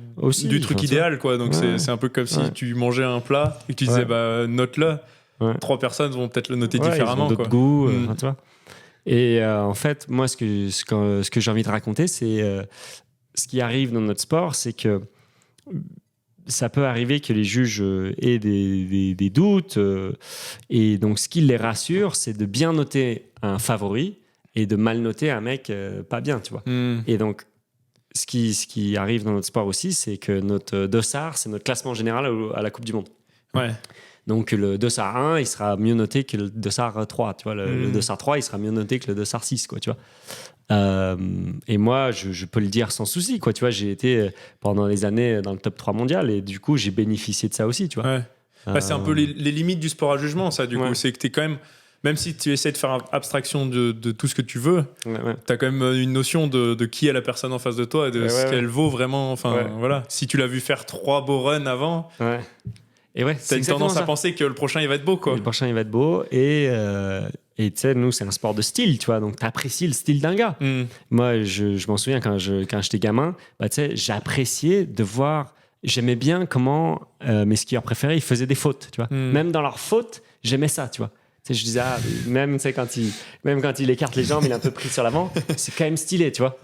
truc idéal, quoi. Donc c'est un peu comme si tu mangeais un plat et que tu disais note-le. 3 personnes vont peut-être le noter différemment, ils ont d'autres goûts, tu vois. Et en fait, moi, ce que j'ai envie de raconter, c'est ce qui arrive dans notre sport, c'est que ça peut arriver que les juges aient des doutes. Et donc, ce qui les rassure, c'est de bien noter un favori et de mal noter un mec pas bien, tu vois. Et donc, ce qui arrive dans notre sport aussi, c'est que notre dossard, c'est notre classement général à la Coupe du Monde. Ouais. Donc, le dossard 1, il sera mieux noté que le dossard 3, tu vois. Le dossard 3, il sera mieux noté que le dossard 6, quoi, tu vois. Et moi, je peux le dire sans souci, quoi. Tu vois, j'ai été pendant des années dans le top 3 mondial et du coup, j'ai bénéficié de ça aussi, tu vois. Ouais. C'est un peu les limites du sport à jugement, ça, du coup. C'est que t'es quand même si tu essaies de faire abstraction de tout ce que tu veux, t'as quand même une notion de qui est la personne en face de toi et de ce qu'elle vaut vraiment. Enfin, voilà. Si tu l'as vu faire 3 beaux runs avant. Et t'as une tendance à penser que le prochain il va être beau, quoi. Le prochain il va être beau et tu sais, nous c'est un sport de style, tu vois, donc t'apprécies le style d'un gars. Moi je m'en souviens quand j'étais gamin, tu sais, j'appréciais de voir, j'aimais bien comment mes skieurs préférés ils faisaient des fautes, tu vois. Même dans leurs fautes, j'aimais ça, tu vois. Tu sais, je disais même quand il écarte les jambes, il est un peu pris sur l'avant, c'est quand même stylé, tu vois.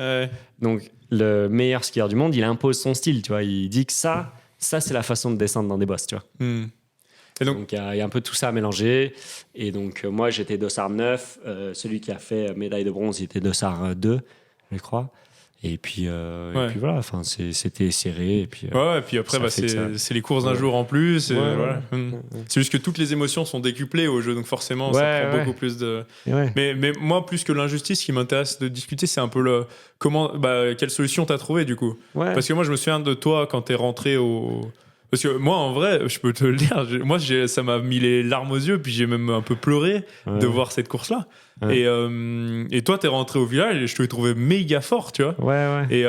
Donc le meilleur skieur du monde, il impose son style, tu vois, il dit que ça c'est la façon de descendre dans des bosses, tu vois. Et donc, il y a un peu tout ça à mélanger. Et donc, moi, j'étais dossard 9. Celui qui a fait médaille de bronze, il était dossard 2, je crois. Et puis voilà, c'était serré. Et puis, et puis après, c'est les courses d'un jour en plus. Voilà. C'est juste que toutes les émotions sont décuplées au jeu, donc forcément, ça prend beaucoup plus de... Mais moi, plus que l'injustice, ce qui m'intéresse de discuter, c'est un peu quelle solution t'as trouvé, du coup. Parce que moi, je me souviens de toi quand t'es rentré au... Parce que moi, en vrai, je peux te le dire, ça m'a mis les larmes aux yeux, puis j'ai même un peu pleuré de voir cette course-là. Et toi, t'es rentré au village et je te l'ai trouvé méga fort, tu vois. Et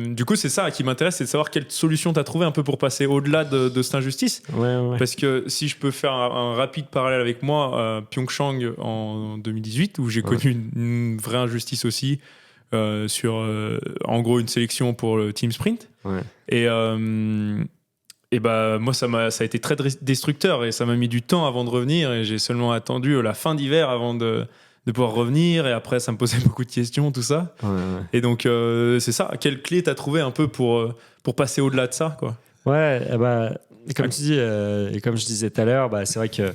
du coup, c'est ça qui m'intéresse, c'est de savoir quelle solution t'as trouvé un peu pour passer au-delà de cette injustice. Parce que si je peux faire un rapide parallèle avec moi, à Pyeongchang en 2018, où j'ai connu une vraie injustice aussi, sur en gros une sélection pour le team sprint. Et moi, ça a été très destructeur et ça m'a mis du temps avant de revenir et j'ai seulement attendu la fin d'hiver avant de pouvoir revenir et après, ça me posait beaucoup de questions, tout ça. Et donc, c'est ça. Quelle clé t'as trouvé un peu pour passer au-delà de ça, quoi? Comme tu dis, et comme je disais tout à l'heure, c'est vrai que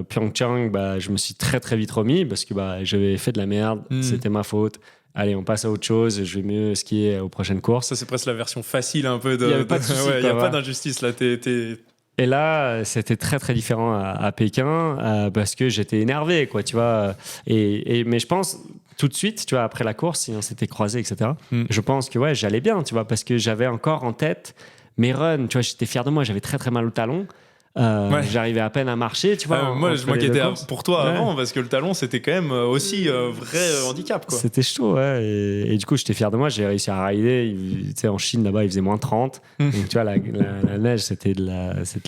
Pyeongchang, je me suis très très vite remis parce que j'avais fait de la merde, c'était ma faute. Allez, on passe à autre chose, je vais mieux skier aux prochaines courses. Ça, c'est presque la version facile un peu de... Il n'y avait pas de souci. Il n'y a pas d'injustice là, t'es Et là, c'était très très différent à Pékin parce que j'étais énervé, quoi, tu vois. Mais je pense tout de suite, tu vois, après la course, si on s'était croisés, etc. Je pense que ouais, j'allais bien, tu vois, parce que j'avais encore en tête mes runs, tu vois, j'étais fier de moi, j'avais très très mal au talon. J'arrivais à peine à marcher, tu vois. Moi, je m'inquiétais pour toi avant parce que le talon, c'était quand même aussi vrai handicap, quoi. C'était chaud, ouais. Et du coup, j'étais fier de moi. J'ai réussi à rider. Tu sais, en Chine, là-bas, il faisait moins 30. Donc, tu vois, la neige, c'était de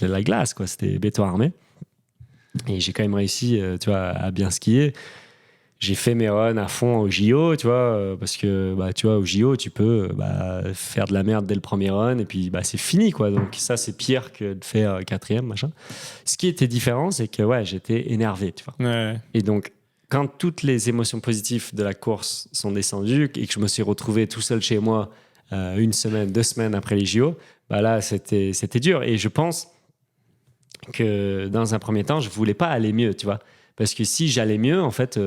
la glace, quoi. C'était béton armé. Et j'ai quand même réussi, tu vois, à bien skier. J'ai fait mes runs à fond au JO, tu vois, parce que, bah, tu vois, au JO, tu peux faire de la merde dès le premier run et puis bah, c'est fini, quoi. Donc ça, c'est pire que de faire quatrième, machin. Ce qui était différent, c'est que, ouais, j'étais énervé, tu vois. Ouais. Et donc, quand toutes les émotions positives de la course sont descendues et que je me suis retrouvé tout seul chez moi 1 semaine, 2 semaines après les JO, bah là, c'était dur. Et je pense que dans un premier temps, je voulais pas aller mieux, tu vois. Parce que si j'allais mieux, en fait...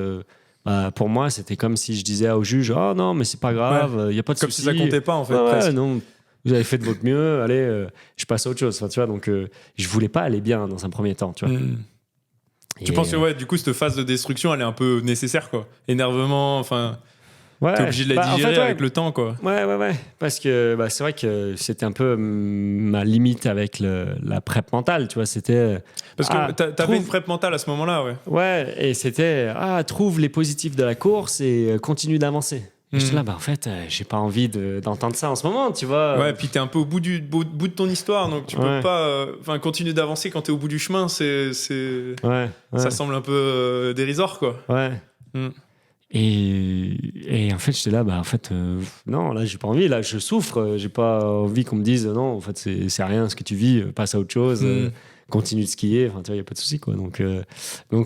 pour moi, c'était comme si je disais au juge, oh non, mais c'est pas grave, il y a pas de comme souci. si ça comptait pas, en fait, presque. Non, vous avez fait de votre mieux, allez, je passe à autre chose. Enfin, tu vois, donc je voulais pas aller bien dans un premier temps, tu vois. Tu penses que ouais, du coup, cette phase de destruction, elle est un peu nécessaire, quoi. Énervement, enfin, t'es obligé de la digérer avec le temps, quoi. Ouais. Parce que c'est vrai que c'était un peu ma limite avec la prep mentale, tu vois. C'était. Parce que t'avais une prep mentale à ce moment-là, ouais. Ouais, et c'était trouve les positifs de la course et continue d'avancer. Et j'étais là, en fait, j'ai pas envie d'entendre ça en ce moment, tu vois. Ouais, puis t'es un peu au bout de ton histoire, donc tu peux pas continuer d'avancer quand t'es au bout du chemin, ça semble un peu dérisoire, quoi. Ouais. Et en fait, j'étais là, non, là, j'ai pas envie, là, je souffre, j'ai pas envie qu'on me dise, non, en fait, c'est rien ce que tu vis, passe à autre chose, continue de skier, enfin, tu vois, y a pas de souci, quoi. Donc,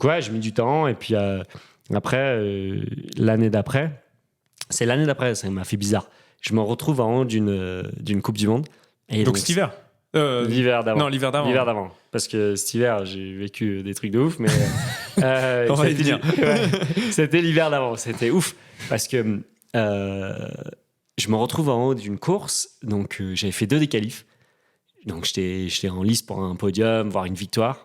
ouais, j'ai mis du temps, et puis après, l'année d'après, ça m'a fait bizarre. Je me retrouve en haut d'une Coupe du Monde. Et donc cet hiver l'hiver d'avant. Non, l'hiver d'avant. L'hiver d'avant. Parce que cet hiver, j'ai vécu des trucs de ouf, mais on va y venir. C'était l'hiver d'avant. C'était ouf. Parce que je me retrouve en haut d'une course. Donc, j'avais fait 2 déqualifs. Donc, j'étais en lice pour un podium, voire une victoire.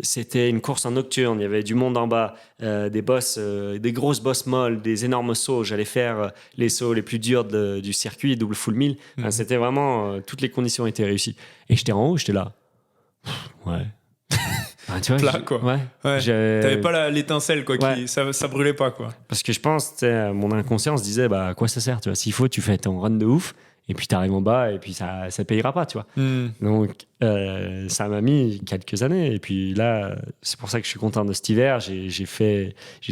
C'était une course en nocturne, il y avait du monde en bas, des grosses bosses molles, des énormes sauts. J'allais faire les sauts les plus durs du circuit, double full 1000. Enfin, c'était vraiment, toutes les conditions étaient réussies. Et j'étais en haut, j'étais là. Ouais. Tu vois, plat, quoi. Ouais. T'avais pas l'étincelle, quoi. Ça brûlait pas, quoi. Parce que je pense, mon inconscient se disait, à quoi ça sert, tu vois. S'il faut, tu fais ton run de ouf. Et puis t'arrives en bas et puis ça payera pas, tu vois. Donc ça m'a mis quelques années. Et puis là, c'est pour ça que je suis content de cet hiver. J'ai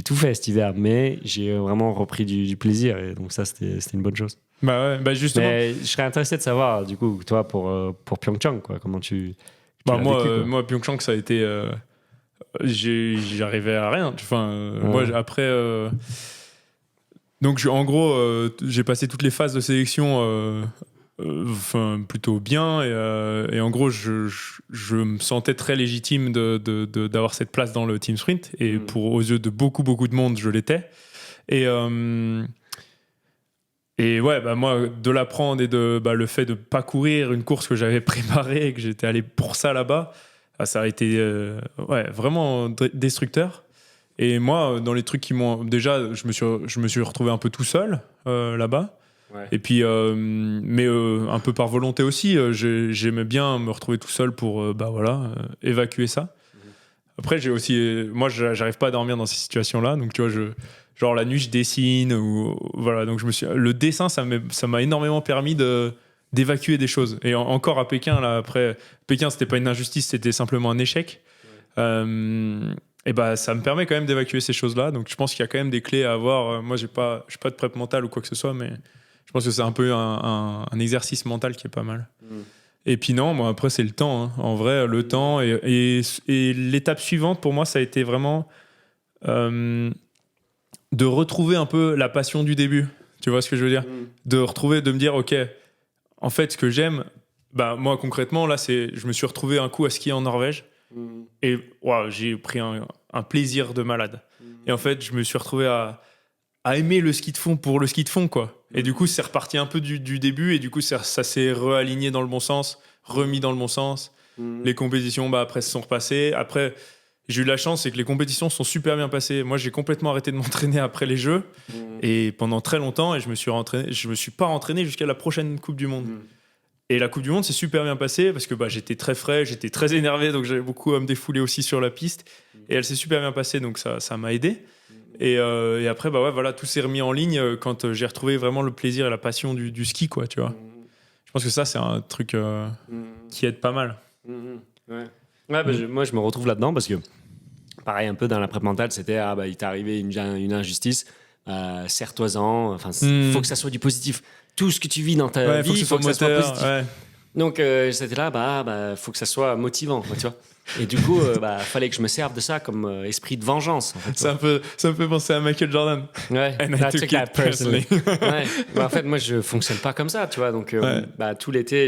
tout fait cet hiver, mais j'ai vraiment repris du plaisir. Et donc ça, c'était une bonne chose. Justement. Mais je serais intéressé de savoir, du coup, toi, pour Pyeongchang, quoi, comment tu moi, Pyeongchang, ça a été... j'arrivais à rien. Enfin, moi, après... Donc, en gros, j'ai passé toutes les phases de sélection plutôt bien. Et en gros, je me sentais très légitime d'avoir cette place dans le team sprint. Et aux yeux de beaucoup, beaucoup de monde, je l'étais. Et ouais, moi, de l'apprendre et le fait de ne pas courir une course que j'avais préparée et que j'étais allé pour ça là-bas, ça a été vraiment destructeur. Et moi, dans les trucs qui m'ont... Déjà, je me suis retrouvé un peu tout seul là-bas. Ouais. Et puis, mais un peu par volonté aussi, j'aimais bien me retrouver tout seul pour évacuer ça. Après, moi, j'arrive pas à dormir dans ces situations-là. Donc, tu vois, genre la nuit, je dessine. Voilà, donc le dessin, ça m'a énormément permis d'évacuer des choses. Et encore à Pékin, là, après... Pékin, c'était pas une injustice, c'était simplement un échec. Ouais. Et ça me permet quand même d'évacuer ces choses-là. Donc je pense qu'il y a quand même des clés à avoir. Moi, je n'ai pas de prep mentale ou quoi que ce soit, mais je pense que c'est un peu un exercice mental qui est pas mal. Et puis non, moi, après, c'est le temps. Hein. En vrai, le temps. Et l'étape suivante, pour moi, ça a été vraiment de retrouver un peu la passion du début. Tu vois ce que je veux dire ? De me dire, OK, en fait, ce que j'aime, moi, concrètement, là, je me suis retrouvé un coup à skier en Norvège. Et j'ai pris un plaisir de malade. Et en fait, je me suis retrouvé à aimer le ski de fond pour le ski de fond, quoi. Et du coup, c'est reparti un peu du début. Et du coup, ça s'est réaligné dans le bon sens, remis dans le bon sens. Les compétitions, après, se sont repassées. Après, j'ai eu la chance, c'est que les compétitions sont super bien passées. Moi, j'ai complètement arrêté de m'entraîner après les Jeux et pendant très longtemps, et je me suis pas entraîné jusqu'à la prochaine Coupe du Monde. Et la Coupe du Monde s'est super bien passée parce que j'étais très frais, j'étais très énervé, donc j'avais beaucoup à me défouler aussi sur la piste. Et elle s'est super bien passée, donc ça m'a aidé. Et après, voilà, tout s'est remis en ligne quand j'ai retrouvé vraiment le plaisir et la passion du ski, quoi, tu vois. Je pense que ça, c'est un truc qui aide pas mal. Moi, je me retrouve là-dedans parce que, pareil, un peu dans la prep mentale, c'était il t'est arrivé une injustice, serre-toi-en. Enfin, faut que ça soit du positif. Tout ce que tu vis dans ta vie, faut que ça soit positif. Ouais. Donc, c'était là, faut que ça soit motivant, tu vois. Et du coup, fallait que je me serve de ça comme esprit de vengeance. En fait, ça me fait penser à Michael Jordan. Ouais. And I took it personally. Ouais. En fait, moi, je fonctionne pas comme ça, tu vois. Donc, tout l'été,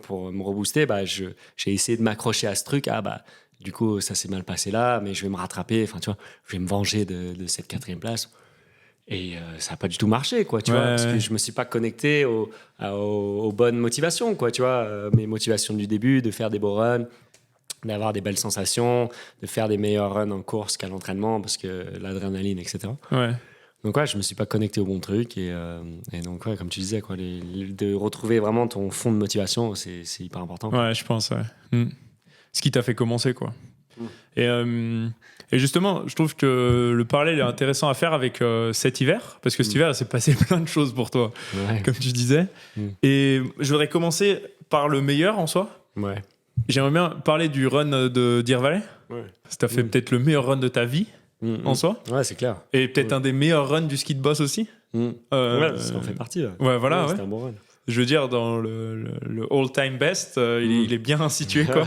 pour me rebooster, j'ai essayé de m'accrocher à ce truc. Du coup, ça s'est mal passé là, mais je vais me rattraper. Enfin, tu vois, je vais me venger de cette 4e place. Et ça n'a pas du tout marché, quoi, tu vois, parce que je me suis pas connecté aux bonnes motivations, quoi, tu vois, mes motivations du début, de faire des beaux runs, d'avoir des belles sensations, de faire des meilleurs runs en course qu'à l'entraînement, parce que l'adrénaline, etc. Ouais. Donc, je me suis pas connecté au bon truc, et donc, comme tu disais, quoi, de retrouver vraiment ton fond de motivation, c'est hyper important, quoi. Ouais, je pense, Ce qui t'a fait commencer, quoi. Et justement, je trouve que le parallèle est intéressant à faire avec cet hiver, parce que cet hiver, il s'est passé plein de choses pour toi, comme tu disais. Et je voudrais commencer par le meilleur en soi. Ouais. J'aimerais bien parler du run de Deer Valley. Ouais. Tu as fait peut-être le meilleur run de ta vie en soi. Ouais, c'est clair. Et peut-être un des meilleurs runs du ski de boss aussi. Ouais, ça en fait partie. Ouais, voilà. C'était un bon run. Je veux dire, dans le all-time best, il est bien situé, quoi.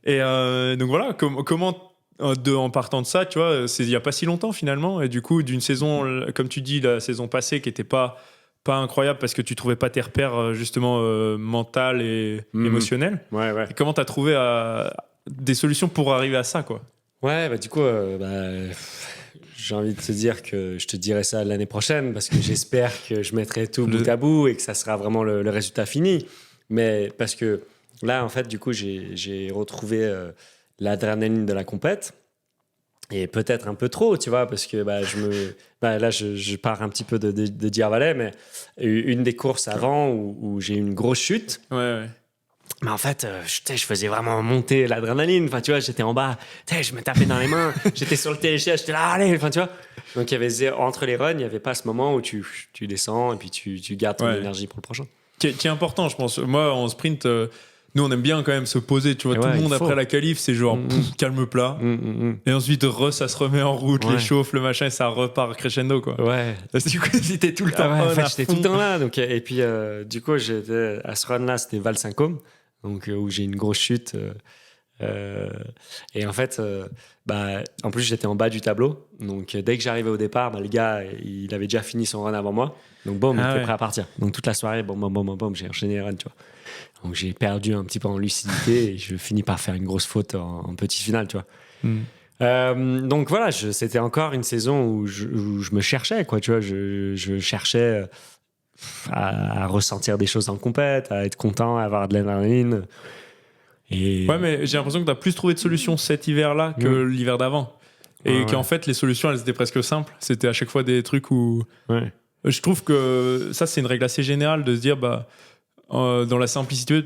Et donc voilà, comment en partant de ça, tu vois, c'est il y a pas si longtemps finalement, et du coup d'une saison, comme tu dis, la saison passée qui était pas incroyable parce que tu trouvais pas tes repères justement mental et émotionnel. Ouais. Et comment t'as trouvé des solutions pour arriver à ça, quoi? Ouais, du coup, j'ai envie de te dire que je te dirai ça l'année prochaine parce que j'espère que je mettrai tout bout à bout et que ça sera vraiment le résultat fini. Mais parce que là, en fait, du coup, j'ai retrouvé l'adrénaline de la compète et peut-être un peu trop, tu vois, parce que là, je pars un petit peu de Deer Valley, mais une des courses avant où j'ai eu une grosse chute. Ouais. Mais en fait, je faisais vraiment monter l'adrénaline. Enfin, tu vois, j'étais en bas, je me tapais dans les mains, j'étais sur le télésiège, j'étais là, allez, enfin, tu vois. Donc, il y avait entre les runs, il n'y avait pas ce moment où tu descends et puis tu gardes ton énergie pour le prochain. Qui est important, je pense. Moi, en sprint, nous, on aime bien quand même se poser. Tu vois, tout le monde après la qualif, c'est genre calme plat. Et ensuite, ça se remet en route, les chauffes, le machin, et ça repart crescendo, quoi. Ouais. Du coup, j'étais tout le temps. En fait, j'étais tout le temps là. Donc, et puis, du coup, j'étais à ce run-là, c'était Val-Saint-Côme, donc où j'ai une grosse chute. Et en fait, en plus, j'étais en bas du tableau. Donc, dès que j'arrivais au départ, le gars, il avait déjà fini son run avant moi. Donc, il était prêt à partir. Donc, toute la soirée, j'ai enchaîné les runs, tu vois. Donc, j'ai perdu un petit peu en lucidité et je finis par faire une grosse faute en petite finale, tu vois. Donc, voilà, c'était encore une saison où je me cherchais, quoi, tu vois. Je cherchais à ressentir des choses en compète, à être content, à avoir de l'adrénaline. Ouais, mais j'ai l'impression que tu as plus trouvé de solutions cet hiver-là que l'hiver d'avant. Et qu'en fait, les solutions, elles étaient presque simples. C'était à chaque fois des trucs où... Ouais. Je trouve que ça, c'est une règle assez générale de se dire, dans la simplicité,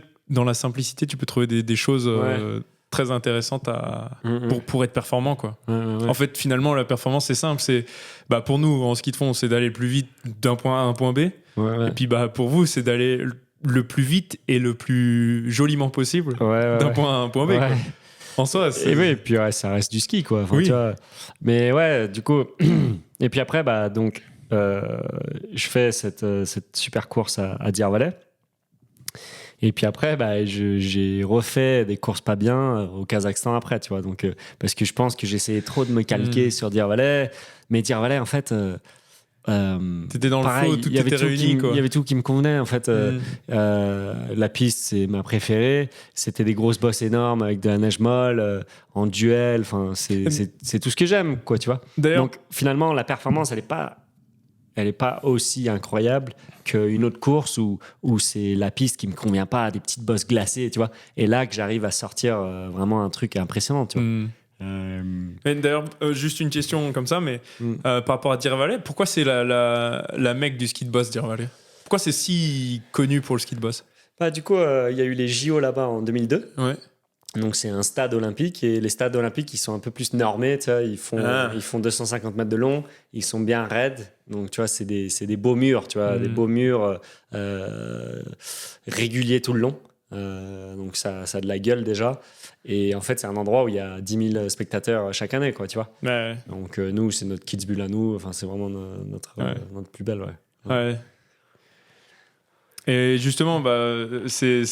tu peux trouver des choses très intéressantes pour être performant, quoi. Ouais. En fait, finalement, la performance, c'est simple. C'est, pour nous, en ski de fond, c'est d'aller le plus vite d'un point A à un point B. Ouais. Et puis, pour vous, c'est d'aller le plus vite et le plus joliment possible d'un point A à un point B, quoi. En soi, c'est... Et puis ça reste du ski, quoi. Enfin, tu vois. Mais ouais, du coup... Et puis après, je fais cette super course à Deer Valley. Et puis après, j'ai refait des courses pas bien au Kazakhstan après, tu vois. Donc, parce que je pense que j'essayais trop de me calquer sur Deer Valley. Mais Deer Valley, en fait, t'étais dans pareil, le flow, tout était réuni, quoi. Il y avait tout qui me convenait, en fait. La piste, c'est ma préférée. C'était des grosses bosses énormes avec de la neige molle, en duel. Enfin, c'est tout ce que j'aime, quoi, tu vois. D'ailleurs, donc, finalement, la performance, elle est pas aussi incroyable qu'une autre course où c'est la piste qui me convient pas, des petites bosses glacées, tu vois. Et là que j'arrive à sortir vraiment un truc impressionnant, tu vois. Et d'ailleurs, juste une question comme ça, mais par rapport à Deer Valley, pourquoi c'est la mecque du ski de boss, Deer Valley? Pourquoi c'est si connu pour le ski de boss? Du coup, il y a eu les JO là-bas en 2002. Ouais. Donc c'est un stade olympique et les stades olympiques ils sont un peu plus normés, tu vois, ils font 250 mètres de long, ils sont bien raides, donc tu vois c'est des beaux murs, tu vois, des beaux murs réguliers tout le long, donc ça a de la gueule déjà, et en fait c'est un endroit où il y a 10 000 spectateurs chaque année, quoi, tu vois. Ouais. Donc nous c'est notre Kids Bull à nous, enfin c'est vraiment notre plus belle, ouais. Et justement, c'est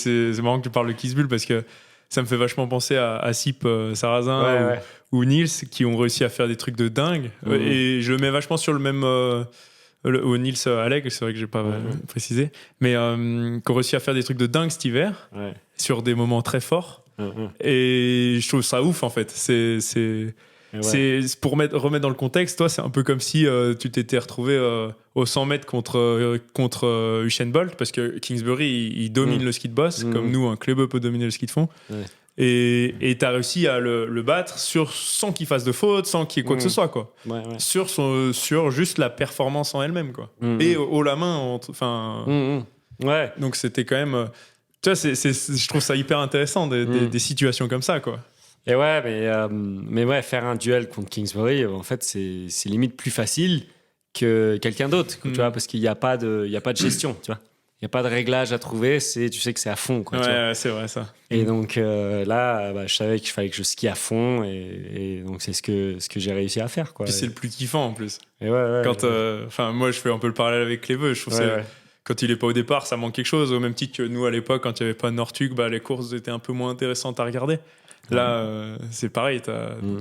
marrant que tu parles de Kids Bull parce que ça me fait vachement penser à Sip Sarrazin ou Nils qui ont réussi à faire des trucs de dingue. Et je le mets vachement sur le même. Au Nils Alleg, c'est vrai que j'ai pas précisé, mais qui ont réussi à faire des trucs de dingue cet hiver sur des moments très forts. Et je trouve ça ouf en fait. C'est pour remettre dans le contexte, toi, c'est un peu comme si tu t'étais retrouvé au 100 mètres contre Usain Bolt, parce que Kingsbury, il domine le ski de boss, comme nous, un club peut dominer le ski de fond. Et tu as réussi à le battre sans qu'il fasse de faute, sans qu'il y ait quoi que ce soit, quoi. Sur juste la performance en elle-même, quoi. Et haut la main, donc c'était quand même... tu vois, je trouve ça hyper intéressant, des situations comme ça, quoi. Et mais faire un duel contre Kingsbury, en fait, c'est limite plus facile que quelqu'un d'autre, tu vois, parce qu'il n'y a pas de gestion, tu vois. Il n'y a pas de réglage à trouver, tu sais que c'est à fond, quoi. Ouais, c'est vrai, ça. Et donc là, je savais qu'il fallait que je skie à fond, et donc c'est ce que j'ai réussi à faire, quoi. Puis c'est le plus kiffant, en plus. Et moi, je fais un peu le parallèle avec Cleveux, je trouve que quand il n'est pas au départ, ça manque quelque chose, au même titre que nous, à l'époque, quand il n'y avait pas Nortug, les courses étaient un peu moins intéressantes à regarder. Là, c'est pareil.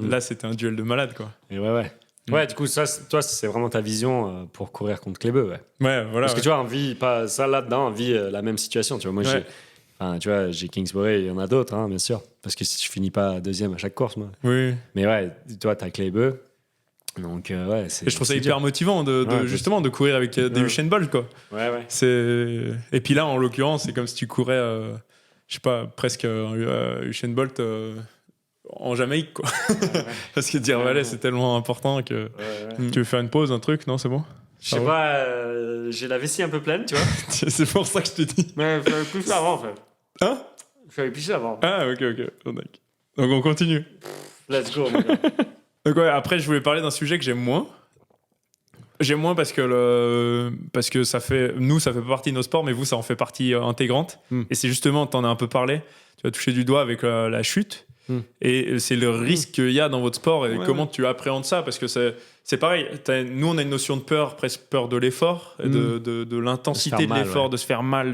Là, c'était un duel de malade, quoi. Et ouais, du coup, toi, c'est vraiment ta vision pour courir contre Klebe, ouais. Voilà. Parce que tu vois, on vit pas ça là-dedans, on vit la même situation. Tu vois, moi, j'ai Kingsbury, il y en a d'autres, hein, bien sûr, parce que je finis pas deuxième à chaque course, moi. Oui. Mais ouais, toi, t'as Klebe. Donc, et je trouve ça hyper motivant justement de courir avec des Usain Bolt, quoi. Ouais. Et puis là, en l'occurrence, c'est comme si tu courais, je sais pas, presque Usain Bolt en Jamaïque, quoi. Parce que Deer Valley, c'est tellement important que tu veux faire une pause, un truc, non, c'est bon? Je sais pas, j'ai la vessie un peu pleine, tu vois. C'est pour ça que je te dis. Mais je fallait plus ça avant, en fait. Hein? Je fallait plus ça avant. Ah, ok. Donc on continue. Let's go, mon gars. Donc après, je voulais parler d'un sujet que j'aime moins. J'aime moins parce que ça fait pas partie de nos sports, mais vous, ça en fait partie intégrante. Et c'est justement, t'en as un peu parlé, tu as touché du doigt avec la chute. Et c'est le risque qu'il y a dans votre sport et comment tu appréhendes ça, parce que c'est pareil, nous on a une notion de peur, presque peur de l'effort, de l'intensité de l'effort, de se faire mal,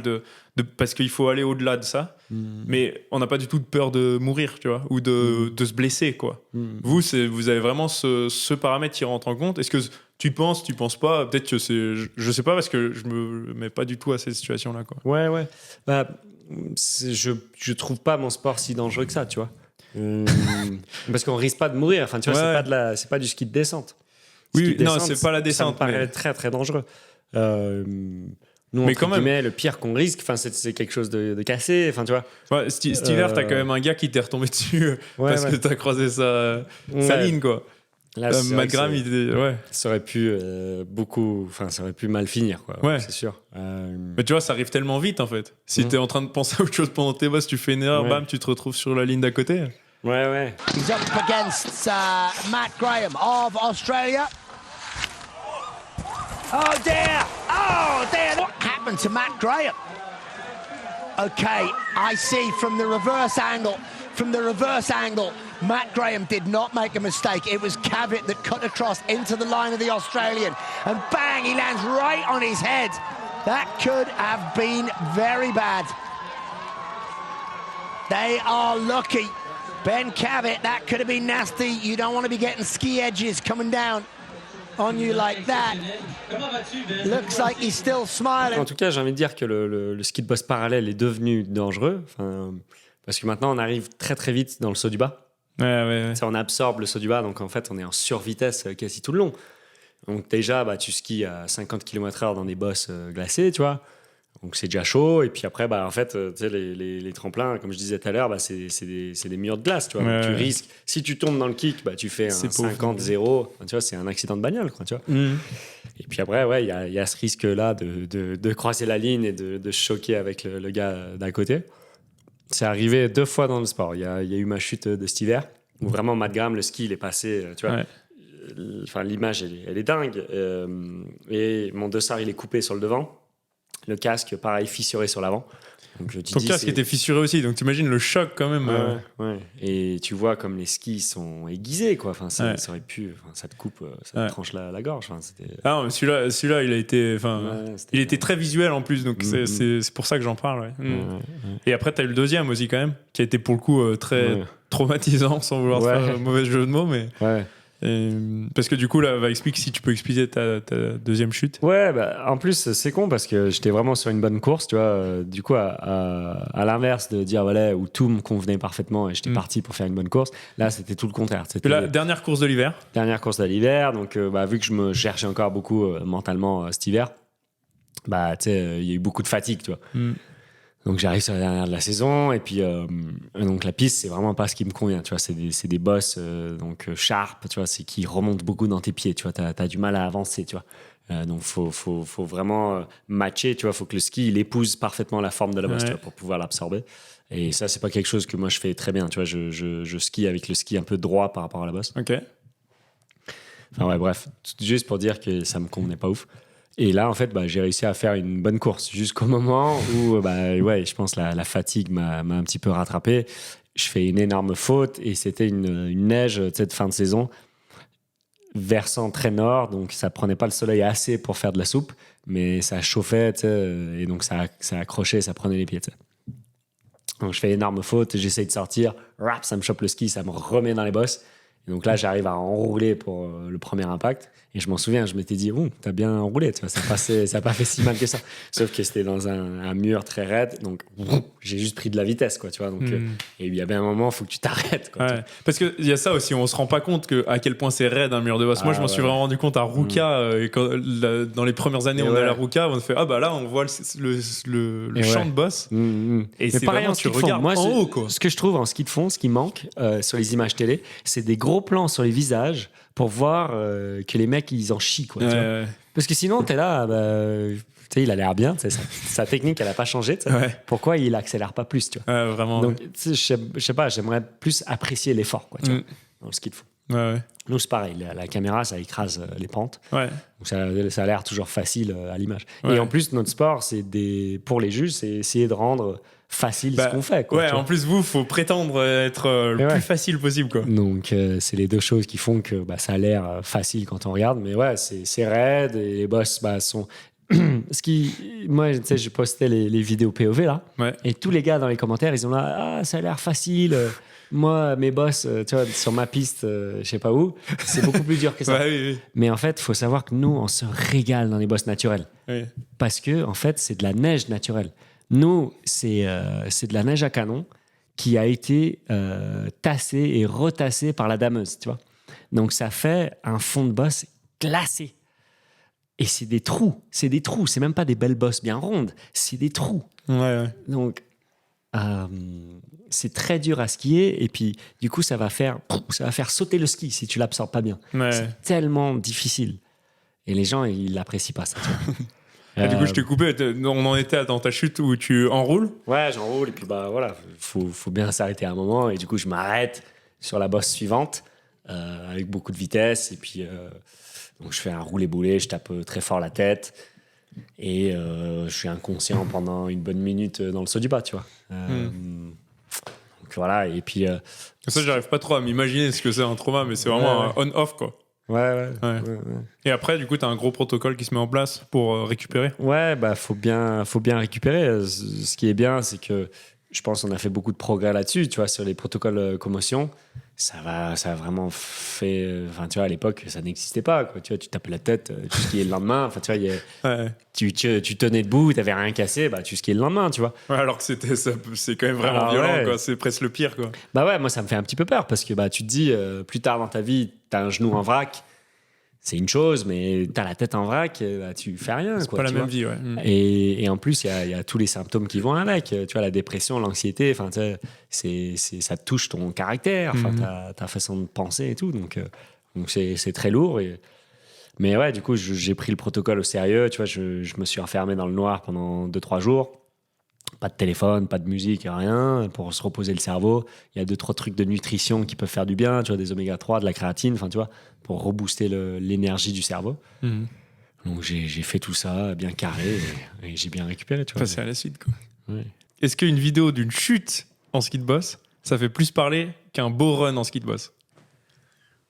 parce qu'il faut aller au-delà de ça, mais on n'a pas du tout de peur de mourir, tu vois, ou de se blesser, quoi. Vous avez vraiment ce paramètre qui rentre en compte. Est-ce que tu penses pas, peut-être que je sais pas, parce que je me mets pas du tout à ces situations-là, quoi. Ouais. Je trouve pas mon sport si dangereux que ça, tu vois. Parce qu'on risque pas de mourir, enfin tu vois, c'est pas du ski de descente. Non, c'est pas la descente, ça me paraît très très dangereux. Nous, mais quand même, le pire qu'on risque, enfin c'est quelque chose de cassé, enfin tu vois. Cet hiver, t'as quand même un gars qui t'est retombé dessus parce que t'as croisé sa ligne, quoi. Là, McGram, ça aurait pu ça aurait pu mal finir, quoi. Ouais. C'est sûr. Mais tu vois, ça arrive tellement vite, en fait. Si t'es en train de penser à autre chose pendant tes bosses, tu fais une erreur, bam, tu te retrouves sur la ligne d'à côté. Ouais. He's up against Matt Graham of Australia. Oh dear! What happened to Matt Graham? Okay, I see from the reverse angle. Matt Graham did not make a mistake. It was Cavett that cut across into the line of the Australian. And bang, he lands right on his head. That could have been very bad. They are lucky. Ben Cavett, that could have been nasty. You don't want to be getting ski edges coming down on you like that. Looks like he's still smiling. En tout cas, j'ai envie de dire que le ski de boss parallèle est devenu dangereux. Parce que maintenant, on arrive très très vite dans le saut du bas. Ouais. Ça, on absorbe le saut du bas, donc en fait, on est en survitesse quasi tout le long. Donc déjà, tu skis à 50 km/h dans des bosses glacées, tu vois. Donc c'est déjà chaud. Et puis après, en fait, tu sais, les tremplins, comme je disais tout à l'heure, c'est des murs de glace, tu vois. Donc, tu risques, si tu tombes dans le kick, tu fais un 50-0. Tu vois, c'est un accident de bagnole, quoi, tu vois. Et puis après, il y a ce risque-là de croiser la ligne et de choquer avec le gars d'à côté. C'est arrivé 2 fois dans le sport. Il y a eu ma chute de cet hiver, où vraiment, Matt Graham, le ski, il est passé, tu vois. Enfin, l'image, elle est dingue. Et mon dossard, il est coupé sur le devant. Le casque, pareil, fissuré sur l'avant. Donc, ton casque était fissuré aussi, donc t'imagines le choc quand même. Ouais. Et tu vois comme les skis sont aiguisés, quoi. Enfin, ça aurait pu, ça te coupe, ça te tranche la gorge. Enfin, ah, mais celui-là, il a été, il était très visuel en plus, donc c'est pour ça que j'en parle. Et après, t'as eu le deuxième aussi quand même, qui a été pour le coup très traumatisant, sans vouloir faire un mauvais jeu de mots, mais. Ouais. Parce que du coup là, explique si tu peux expliquer ta deuxième chute. Ouais, en plus c'est con parce que j'étais vraiment sur une bonne course, tu vois. Du coup à l'inverse de dire voilà où tout me convenait parfaitement et j'étais parti pour faire une bonne course, là c'était tout le contraire. C'était la dernière course de l'hiver. Dernière course de l'hiver, donc vu que je me cherchais encore beaucoup mentalement cet hiver, tu sais, il y a eu beaucoup de fatigue, tu vois. Donc j'arrive sur la dernière de la saison et puis donc la piste c'est vraiment pas ce qui me convient, tu vois, c'est des bosses donc sharp, tu vois, c'est qui remontent beaucoup dans tes pieds, tu vois, t'as du mal à avancer, tu vois. Donc faut vraiment matcher, tu vois, faut que le ski il épouse parfaitement la forme de la bosse, tu vois, pour pouvoir l'absorber. Et ça c'est pas quelque chose que moi je fais très bien, tu vois, je skie avec le ski un peu droit par rapport à la bosse. OK. Enfin ouais, bref, juste pour dire que ça me convenait pas ouf. Et là, en fait, j'ai réussi à faire une bonne course jusqu'au moment où, je pense la fatigue m'a un petit peu rattrapé. Je fais une énorme faute et c'était une neige, tu sais, de fin de saison, versant très nord, donc ça prenait pas le soleil assez pour faire de la soupe, mais ça chauffait, tu sais, et donc ça accrochait, ça prenait les pieds, tu sais. Donc je fais énorme faute, j'essaye de sortir, ça me chope le ski, ça me remet dans les bosses. Et donc là, j'arrive à enrouler pour le premier impact. Et je m'en souviens, je m'étais dit, t'as bien enroulé, tu vois, ça n'a pas fait si mal que ça. Sauf que c'était dans un mur très raide, donc j'ai juste pris de la vitesse, quoi, tu vois. Donc, et il y avait un moment, il faut que tu t'arrêtes, quoi. Ouais. Parce qu'il y a ça aussi, on se rend pas compte à quel point c'est raide un mur de boss. Moi, je m'en suis vraiment rendu compte à Ruka. Et dans les premières années, on est à la Ruka, on fait, là, on voit le champ de boss. Et c'est pareil, tu regardes en haut, quoi. Ce que je trouve en ski de fond, ce qui manque sur les images télé, c'est des gros plans sur les visages pour voir que les mecs ils en chient, quoi, tu vois. Parce que sinon t'es là, tu sais, il a l'air bien, sa technique elle a pas changé, pourquoi il accélère pas plus, tu vois. Vraiment. Donc je sais pas, j'aimerais plus apprécier l'effort, quoi, tu vois, dans le ski de fond. Nous c'est pareil, la caméra ça écrase les pentes, donc ça a l'air toujours facile à l'image. Et en plus notre sport pour les juges c'est essayer de rendre facile ce qu'on fait, quoi, en plus faut prétendre être le plus facile possible, quoi. Donc c'est les deux choses qui font que ça a l'air facile quand on regarde, mais c'est raide et les bosses sont moi tu sais j'ai posté les vidéos POV là, et tous les gars dans les commentaires ils ont là ça a l'air facile, moi mes bosses tu vois sur ma piste je sais pas où, c'est beaucoup plus dur que ça. Mais en fait faut savoir que nous on se régale dans les bosses naturelles, parce que en fait c'est de la neige naturelle. Nous, c'est de la neige à canon qui a été tassée et retassée par la dameuse, tu vois. Donc, ça fait un fond de bosse glacé. Et c'est des trous. C'est même pas des belles bosses bien rondes. C'est des trous. Donc, c'est très dur à skier. Et puis, du coup, ça va faire sauter le ski si tu l'absorbes pas bien. C'est tellement difficile. Et les gens, ils l'apprécient pas, ça, tu vois. Du coup, je t'ai coupé. On en était dans ta chute où tu enroules. Ouais, j'enroule et puis voilà, faut bien s'arrêter à un moment, et du coup je m'arrête sur la bosse suivante avec beaucoup de vitesse, et puis donc je fais un roulé-boulé, je tape très fort la tête et je suis inconscient pendant une bonne minute dans le saut du bas, tu vois. Donc voilà, et puis ça, j'arrive pas trop à m'imaginer ce que c'est un trauma, mais c'est vraiment un on-off, quoi. Ouais. Et après, du coup, t'as un gros protocole qui se met en place pour récupérer. Ouais, faut bien récupérer. Ce qui est bien, c'est que je pense qu'on a fait beaucoup de progrès là-dessus, tu vois, sur les protocoles commotion. Ça a vraiment fait. Enfin, tu vois, à l'époque, ça n'existait pas, quoi. Tu vois, tu tapais la tête, tu skiais le lendemain. Enfin, tu vois, tu tenais debout, tu n'avais rien cassé, bah, tu skiais le lendemain, tu vois. Ouais, alors que c'est quand même vraiment violent, quoi. C'est presque le pire, quoi. Bah ouais, moi, ça me fait un petit peu peur parce que bah, tu te dis, plus tard dans ta vie, tu as un genou en vrac. C'est une chose, mais t'as la tête en vrac, bah, tu fais rien. C'est quoi, pas la tu même vois. vie, ouais. Et en plus, il y a tous les symptômes qui vont avec. Tu vois, la dépression, l'anxiété, enfin, ça touche ton caractère, ta façon de penser et tout. Donc c'est très lourd. Mais ouais, du coup, j'ai pris le protocole au sérieux. Tu vois, je me suis enfermé dans le noir pendant 2-3 jours. Pas de téléphone, pas de musique, rien, pour se reposer le cerveau. Il y a 2-3 trucs de nutrition qui peuvent faire du bien, tu vois, des oméga 3, de la créatine, enfin, tu vois, pour rebooster l'énergie du cerveau. Donc, j'ai fait tout ça bien carré et j'ai bien récupéré, tu vois. Passer à la suite, quoi. Ouais. Est-ce qu'une vidéo d'une chute en ski de boss, ça fait plus parler qu'un beau run en ski de boss?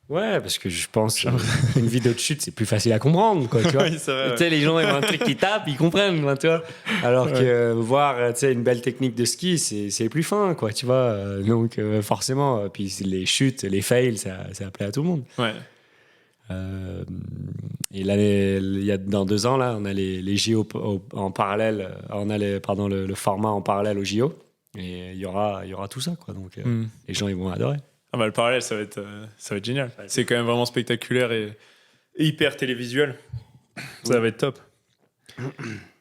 Ouais, parce que je pense une vidéo de chute, c'est plus facile à comprendre, quoi, tu vois. Oui, c'est vrai, Tu sais, les gens, ils voient un truc qui tape, ils comprennent, tu vois. Alors que voir, tu sais, une belle technique de ski, c'est plus fin, quoi, tu vois. Donc, forcément, puis les chutes, les fails, c'est appelé à tout le monde. Ouais. Et là, dans 2 ans, là, on a les JO en parallèle, on a le format en parallèle aux JO. Et il y aura tout ça, quoi. Donc, les gens, ils vont adorer. Ah bah, le parallèle, ça va être génial. C'est quand même vraiment spectaculaire et hyper télévisuel. Ça va être top.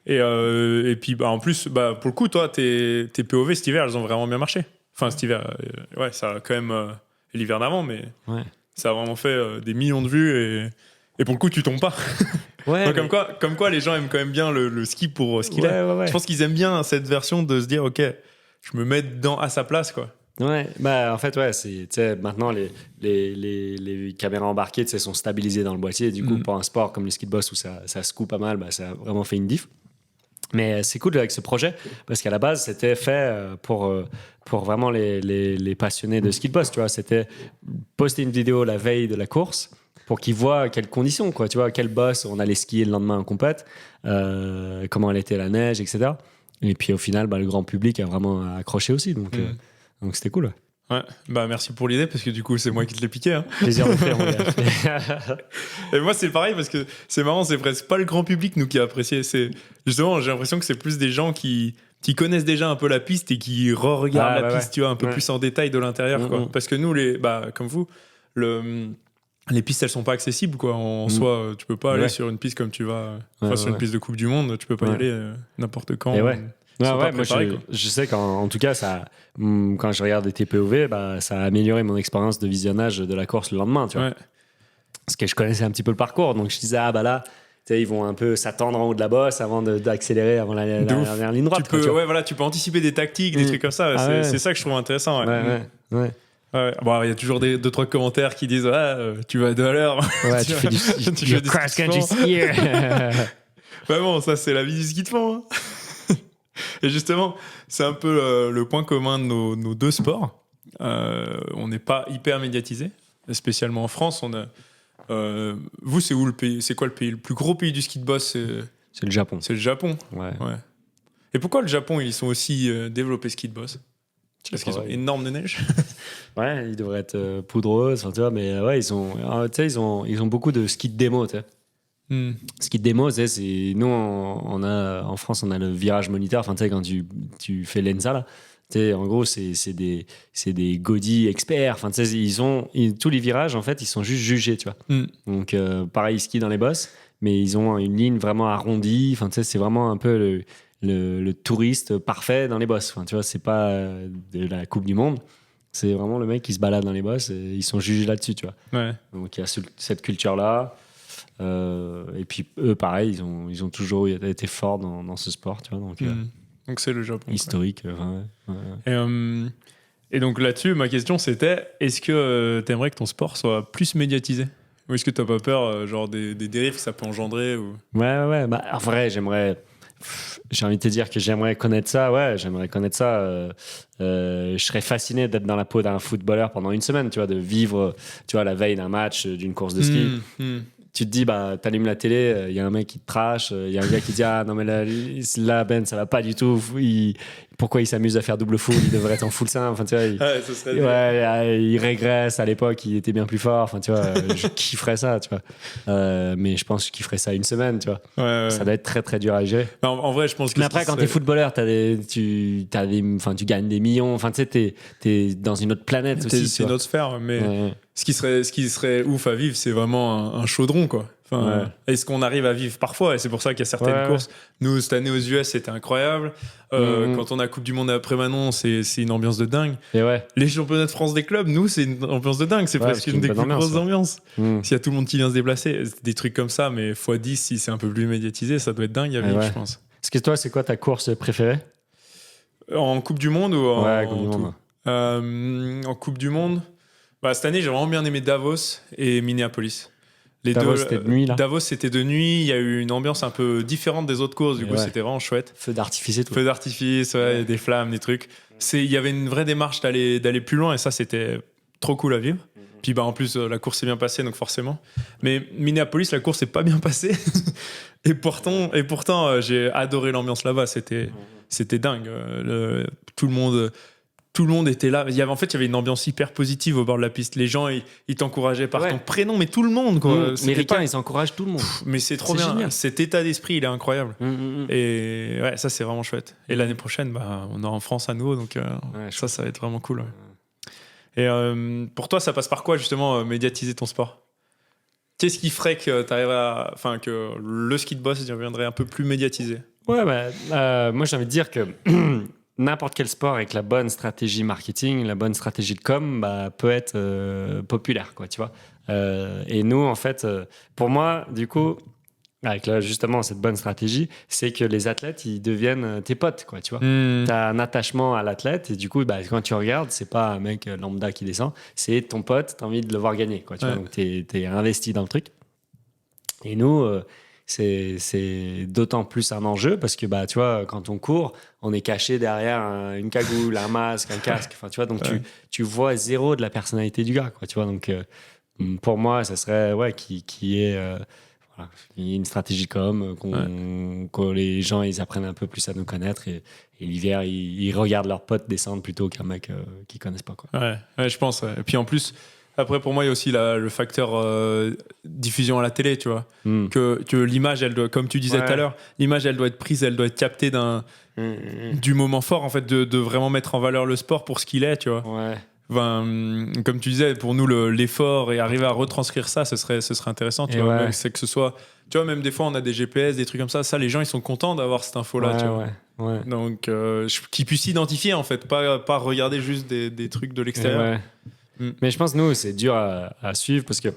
Et puis, bah, en plus, bah, pour le coup, toi, tes POV cet hiver, elles ont vraiment bien marché. Enfin, cet hiver, ouais, ça a quand même... l'hiver d'avant, mais ça a vraiment fait des millions de vues et pour le coup, tu tombes pas. Ouais, Donc, comme quoi, les gens aiment quand même bien le ski pour ce qu'il est. Ouais. Je pense qu'ils aiment bien cette version de se dire, OK, je me mets à sa place, quoi. Ouais, bah en fait, ouais, maintenant les caméras embarquées sont stabilisées dans le boîtier. Du coup, pour un sport comme le ski de boss où ça se coupe pas mal, bah, ça a vraiment fait une diff. Mais c'est cool avec ce projet parce qu'à la base, c'était fait pour vraiment les passionnés de ski de boss. Tu vois, c'était poster une vidéo la veille de la course pour qu'ils voient quelles conditions, quoi. Tu vois, quel boss on allait skier le lendemain en compète, comment elle était la neige, etc. Et puis au final, bah, le grand public a vraiment accroché aussi. Donc c'était cool. Ouais, bah merci pour l'idée parce que du coup c'est moi qui te l'ai piqué. Hein. Plaisir de faire, mon gars. Et moi c'est pareil parce que c'est marrant, c'est presque pas le grand public nous qui a apprécié. C'est justement, j'ai l'impression que c'est plus des gens qui connaissent déjà un peu la piste et qui re-regardent la piste, tu vois, un peu plus en détail de l'intérieur, quoi. Parce que nous comme vous, les pistes elles sont pas accessibles, quoi. En soi, tu peux pas aller sur une piste comme tu vas, sur une piste de Coupe du Monde, tu peux pas y aller n'importe quand. Et moi je sais qu'en tout cas quand je regarde des TPOV, bah, ça a amélioré mon expérience de visionnage de la course le lendemain, tu vois. Parce que je connaissais un petit peu le parcours, donc je disais bah là ils vont un peu s'attendre en haut de la bosse avant d'accélérer avant la dernière ligne droite. Tu peux anticiper des tactiques, des trucs comme ça. C'est ça que je trouve intéressant. Ouais. Bon, il y a toujours 2-3 commentaires qui disent tu vas 2 à l'heure. Ouais, tu fais du cross-country skier. Ouais, bon, ça c'est la vie du ski de fond. Hein. Et justement, c'est un peu le point commun de nos 2 sports. On n'est pas hyper médiatisé, spécialement en France. Vous, c'est où le pays? C'est quoi le pays? Le plus gros pays du ski de boss? C'est le Japon. C'est le Japon. Ouais. Et pourquoi le Japon, ils sont aussi développés ski de boss? Parce qu'ils ont énorme de neige. Ouais, ils devraient être poudreux, tu vois, mais ouais, ils ont beaucoup de ski de démo, tu sais. Ski de démo, c'est nous en France on a le virage moniteur, enfin tu sais quand tu fais l'ENSA là, tu sais en gros c'est des godis experts, enfin tu sais tous les virages en fait ils sont juste jugés, tu vois. Donc pareil ils skient dans les bosses, mais ils ont une ligne vraiment arrondie, enfin tu sais c'est vraiment un peu le touriste parfait dans les bosses, enfin tu vois c'est pas de la Coupe du Monde. C'est vraiment le mec qui se balade dans les bosses et ils sont jugés là-dessus, tu vois. Ouais. Donc il y a cette culture là. Et puis eux pareil ils ont toujours été forts dans ce sport, tu vois, donc c'est le Japon historique, et donc là-dessus ma question c'était est-ce que t'aimerais que ton sport soit plus médiatisé ou est-ce que t'as pas peur genre des dérives que ça peut engendrer ou... ouais bah en vrai j'ai envie de te dire que j'aimerais connaître ça. Je serais fasciné d'être dans la peau d'un footballeur pendant une semaine, tu vois, de vivre, tu vois, la veille d'un match, d'une course de ski. tu te dis, bah, t'allumes la télé, il y a un mec qui te trash, il y a un gars qui dit, ah non, mais là Ben, ça va pas du tout. Pourquoi il s'amuse à faire double full? Il devrait être en full sein. Enfin, tu vois, il régresse. À l'époque, il était bien plus fort. Enfin, tu vois, je kifferais ça, tu vois. Mais je pense que je kifferais ça une semaine, tu vois. Ça doit être très, très dur à gérer. En vrai, je pense que. Mais après, quand t'es footballeur, tu gagnes des millions. Enfin, tu sais, t'es dans une autre planète aussi. C'est une autre sphère, mais ce qui serait ouf à vivre, c'est vraiment un chaudron, quoi. Enfin, est-ce qu'on arrive à vivre parfois? Et c'est pour ça qu'il y a certaines courses. Nous, cette année aux US, c'était incroyable. Quand on a Coupe du Monde après Manon, c'est une ambiance de dingue. Et les championnats de France des clubs, nous, c'est une ambiance de dingue. C'est presque une des plus grosses ambiances. S'il y a tout le monde qui vient se déplacer, des trucs comme ça, mais x10, si c'est un peu plus médiatisé, ça doit être dingue à vivre, je pense. Est-ce que toi, c'est quoi ta course préférée? En Coupe du Monde ou en Coupe du Monde. En Coupe du Monde, cette année, j'ai vraiment bien aimé Davos et Minneapolis. Davos, c'était de nuit, là. Davos, c'était de nuit. Il y a eu une ambiance un peu différente des autres courses. Du coup, c'était vraiment chouette. Feu d'artifice et tout. Feu d'artifice, des flammes, des trucs. Il y avait une vraie démarche d'aller plus loin et ça, c'était trop cool à vivre. Puis en plus, la course s'est bien passée, donc forcément. Mais Minneapolis, la course s'est pas bien passée. et pourtant j'ai adoré l'ambiance là-bas. C'était dingue. Tout le monde était là. Il y avait une ambiance hyper positive au bord de la piste. Les gens, ils t'encourageaient par ton prénom, mais tout le monde, quoi. Les Ricains, ils encouragent tout le monde. Mais c'est trop bien. Génial. Cet état d'esprit, il est incroyable. Et ça, c'est vraiment chouette. Et l'année prochaine, on est en France à nouveau, donc ça va être vraiment cool. Et pour toi, ça passe par quoi, justement, médiatiser ton sport? Qu'est-ce qui ferait que que le ski de boss deviendrait un peu plus médiatisé? Moi, j'ai envie de dire que n'importe quel sport avec la bonne stratégie marketing, la bonne stratégie de com, peut être populaire, quoi, tu vois. Et nous, en fait, pour moi, du coup, avec justement cette bonne stratégie, c'est que les athlètes, ils deviennent tes potes, quoi, tu vois. T'as un attachement à l'athlète et du coup, quand tu regardes, c'est pas un mec lambda qui descend, c'est ton pote, t'as envie de le voir gagner, quoi, tu vois. Donc t'es investi dans le truc. Et nous, c'est d'autant plus un enjeu parce que tu vois, quand on court, on est caché derrière une cagoule, un masque, un casque. Enfin, tu vois, donc tu vois zéro de la personnalité du gars, quoi. Tu vois, donc pour moi, ça serait qui est une stratégie que les gens ils apprennent un peu plus à nous connaître et l'hiver ils regardent leurs potes descendre plutôt qu'un mec qu'ils connaissent pas, quoi. Ouais, je pense. Et puis en plus. Après, pour moi, il y a aussi le facteur diffusion à la télé, tu vois. Que l'image, elle doit, comme tu disais tout à l'heure, l'image, elle doit être prise, elle doit être captée du moment fort, en fait, de vraiment mettre en valeur le sport pour ce qu'il est, tu vois. Comme tu disais, pour nous, l'effort et arriver à retranscrire ça, ce serait intéressant, tu vois. Même, c'est que ce soit, tu vois, même des fois, on a des GPS, des trucs comme ça. Ça, les gens, ils sont contents d'avoir cette info-là, tu vois. Donc, qu'ils puissent s'identifier, en fait, pas regarder juste des trucs de l'extérieur. Mais je pense, nous, c'est dur à suivre parce que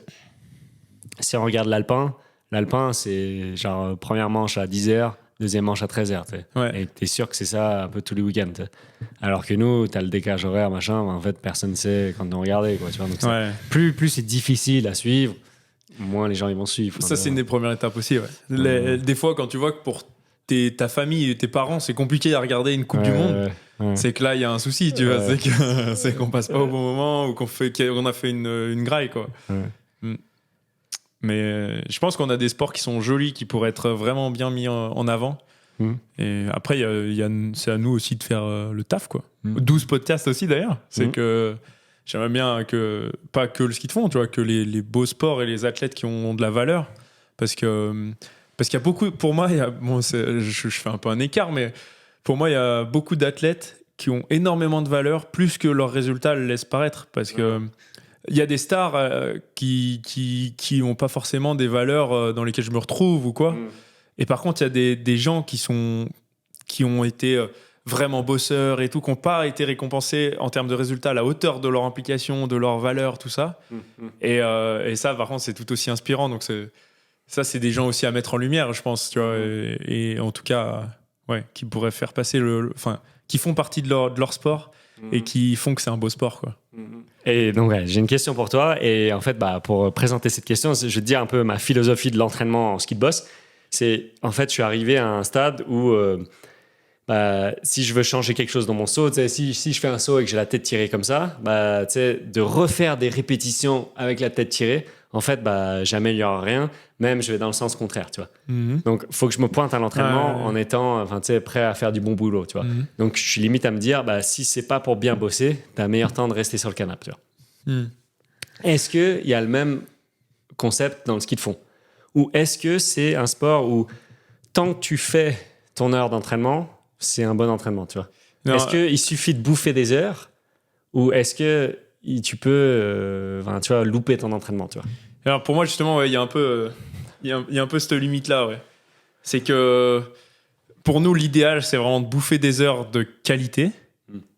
si on regarde l'alpin, c'est genre première manche à 10h, deuxième manche à 13h. Et t'es sûr que c'est ça un peu tous les week-ends. Alors que nous, t'as le décalage horaire, machin, en fait, personne ne sait quand on regardait, quoi, tu vois. Donc plus c'est difficile à suivre, moins les gens ils vont suivre. Ça, c'est une des premières étapes aussi. Des fois, quand tu vois que pour ta famille et tes parents, c'est compliqué à regarder une Coupe du Monde. C'est que là il y a un souci, tu vois, c'est qu'on passe pas au bon moment ou qu'on a fait une graille, quoi. Mais je pense qu'on a des sports qui sont jolis, qui pourraient être vraiment bien mis en avant. Et après c'est à nous aussi de faire le taf, quoi. 12 podcasts aussi d'ailleurs. C'est que j'aimerais bien que pas que le ski de fond, tu vois, que les beaux sports et les athlètes qui ont de la valeur, parce qu'il y a beaucoup, pour moi, je fais un peu un écart, mais pour moi, il y a beaucoup d'athlètes qui ont énormément de valeur, plus que leurs résultats le laissent paraître. Parce que il y a des stars qui n'ont pas forcément des valeurs dans lesquelles je me retrouve ou quoi. Et par contre, il y a des gens qui ont été vraiment bosseurs et tout, qui n'ont pas été récompensés en termes de résultats à la hauteur de leur implication, de leur valeur, tout ça. Et ça, par contre, c'est tout aussi inspirant. Donc, ça, c'est des gens aussi à mettre en lumière, je pense, tu vois, et en tout cas, qui pourraient faire passer qui font partie de leur sport et qui font que c'est un beau sport, quoi. Et donc, j'ai une question pour toi. Et en fait, pour présenter cette question, je vais te dire un peu ma philosophie de l'entraînement en ski de boss. C'est, en fait, je suis arrivé à un stade où, si je veux changer quelque chose dans mon saut, si je fais un saut et que j'ai la tête tirée comme ça, de refaire des répétitions avec la tête tirée, en fait, bah, j'améliore rien. Même, je vais dans le sens contraire, tu vois. Donc, il faut que je me pointe à l'entraînement en étant prêt à faire du bon boulot, tu vois. Donc, je suis limite à me dire, bah, si c'est pas pour bien bosser, t'as un meilleur temps de rester sur le canapé, tu vois. Est-ce qu'il y a le même concept dans le ski de fond? Ou est-ce que c'est un sport où tant que tu fais ton heure d'entraînement, c'est un bon entraînement, tu vois? Est-ce qu'il suffit de bouffer des heures ou est-ce que tu peux tu vois, louper ton entraînement, tu vois? Alors pour moi, justement, il y a un peu cette limite-là. Ouais. C'est que pour nous, l'idéal, c'est vraiment de bouffer des heures de qualité.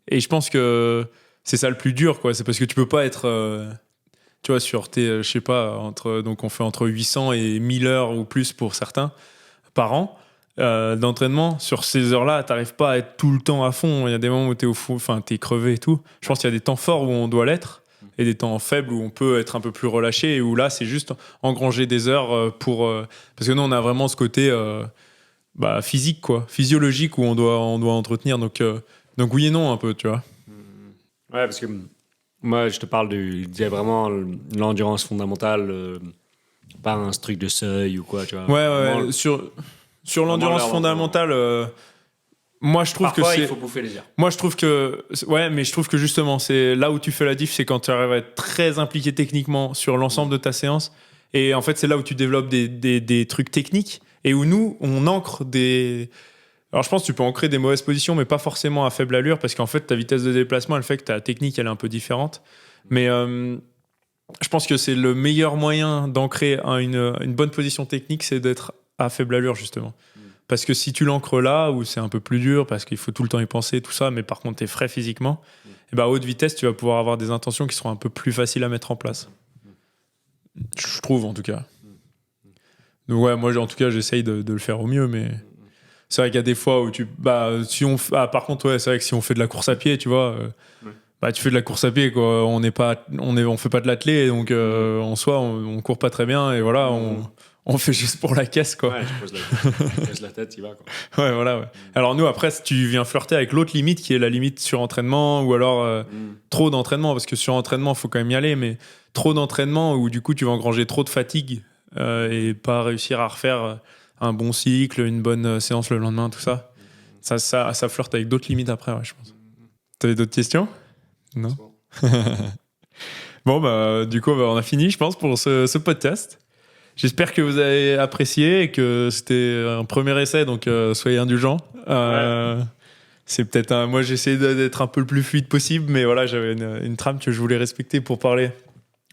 Et je pense que c'est ça le plus dur, quoi. C'est parce que tu peux pas être... tu vois, sur tes, je sais pas, donc on fait entre 800 et 1000 heures ou plus pour certains par an d'entraînement. Sur ces heures-là, t'arrives pas à être tout le temps à fond. Il y a des moments où t'es crevé et tout. Je pense qu'il y a des temps forts où on doit l'être et des temps faibles où on peut être un peu plus relâché et où là, c'est juste engranger des heures parce que nous, on a vraiment ce côté physique, quoi, physiologique où on doit entretenir. Donc oui et non un peu, tu vois. Ouais, parce que moi, je te parle de vraiment l'endurance fondamentale, pas un truc de seuil ou quoi, tu vois. Ouais. Sur l'endurance fondamentale, moi je trouve parfois, que c'est. Il faut bouffer les heures. Moi je trouve que. Ouais, mais je trouve que justement, c'est là où tu fais la diff, c'est quand tu arrives à être très impliqué techniquement sur l'ensemble de ta séance. Et en fait, c'est là où tu développes des trucs techniques et où nous, on ancre des. Alors je pense que tu peux ancrer des mauvaises positions, mais pas forcément à faible allure, parce qu'en fait, ta vitesse de déplacement, elle fait que ta technique, elle est un peu différente. Mais je pense que c'est le meilleur moyen d'ancrer une bonne position technique, c'est d'être à faible allure, justement. Parce que si tu l'ancres là, où c'est un peu plus dur, parce qu'il faut tout le temps y penser, tout ça, mais par contre, tu es frais physiquement, et à haute vitesse, tu vas pouvoir avoir des intentions qui seront un peu plus faciles à mettre en place. Je trouve, en tout cas. Donc ouais, moi, en tout cas, j'essaye de le faire au mieux, mais... C'est vrai qu'il y a des fois où par contre, ouais, c'est vrai que si on fait de la course à pied, tu vois, tu fais de la course à pied, quoi. On fait pas de l'athlé, donc en soi, on court pas très bien, et voilà, on fait juste pour la caisse, quoi. Ouais, tu poses la tête, tu vas, quoi. Ouais, voilà, ouais. Alors nous, après, si tu viens flirter avec l'autre limite, qui est la limite surentraînement, ou alors trop d'entraînement, parce que surentraînement, faut quand même y aller, mais trop d'entraînement, où du coup, tu vas engranger trop de fatigue, et pas réussir à refaire un bon cycle, une bonne séance le lendemain, tout ça. Ça flirte avec d'autres limites après, ouais, je pense. T'avais d'autres questions? Non. Bon, du coup, on a fini, je pense, pour ce podcast. J'espère que vous avez apprécié et que c'était un premier essai, donc soyez indulgents. C'est peut-être moi, j'ai essayé d'être un peu le plus fluide possible, mais voilà, j'avais une trame que je voulais respecter pour parler,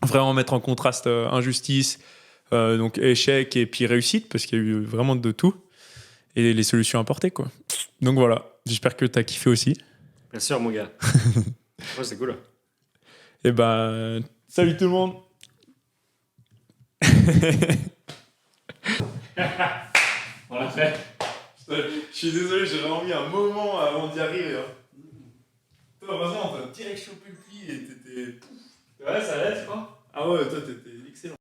vraiment mettre en contraste injustice, donc échec et puis réussite, parce qu'il y a eu vraiment de tout, et les solutions apportées, quoi. Donc voilà, j'espère que t'as kiffé aussi. Bien sûr, mon gars. Ouais, c'est cool. Et salut tout le monde. On l'a fait. Je suis désolé, j'ai vraiment mis un moment avant d'y arriver. Toi, heureusement, t'as direct chopé le pli et t'étais... Ouais, ça va, tu crois? Ah ouais, toi, t'étais excellent.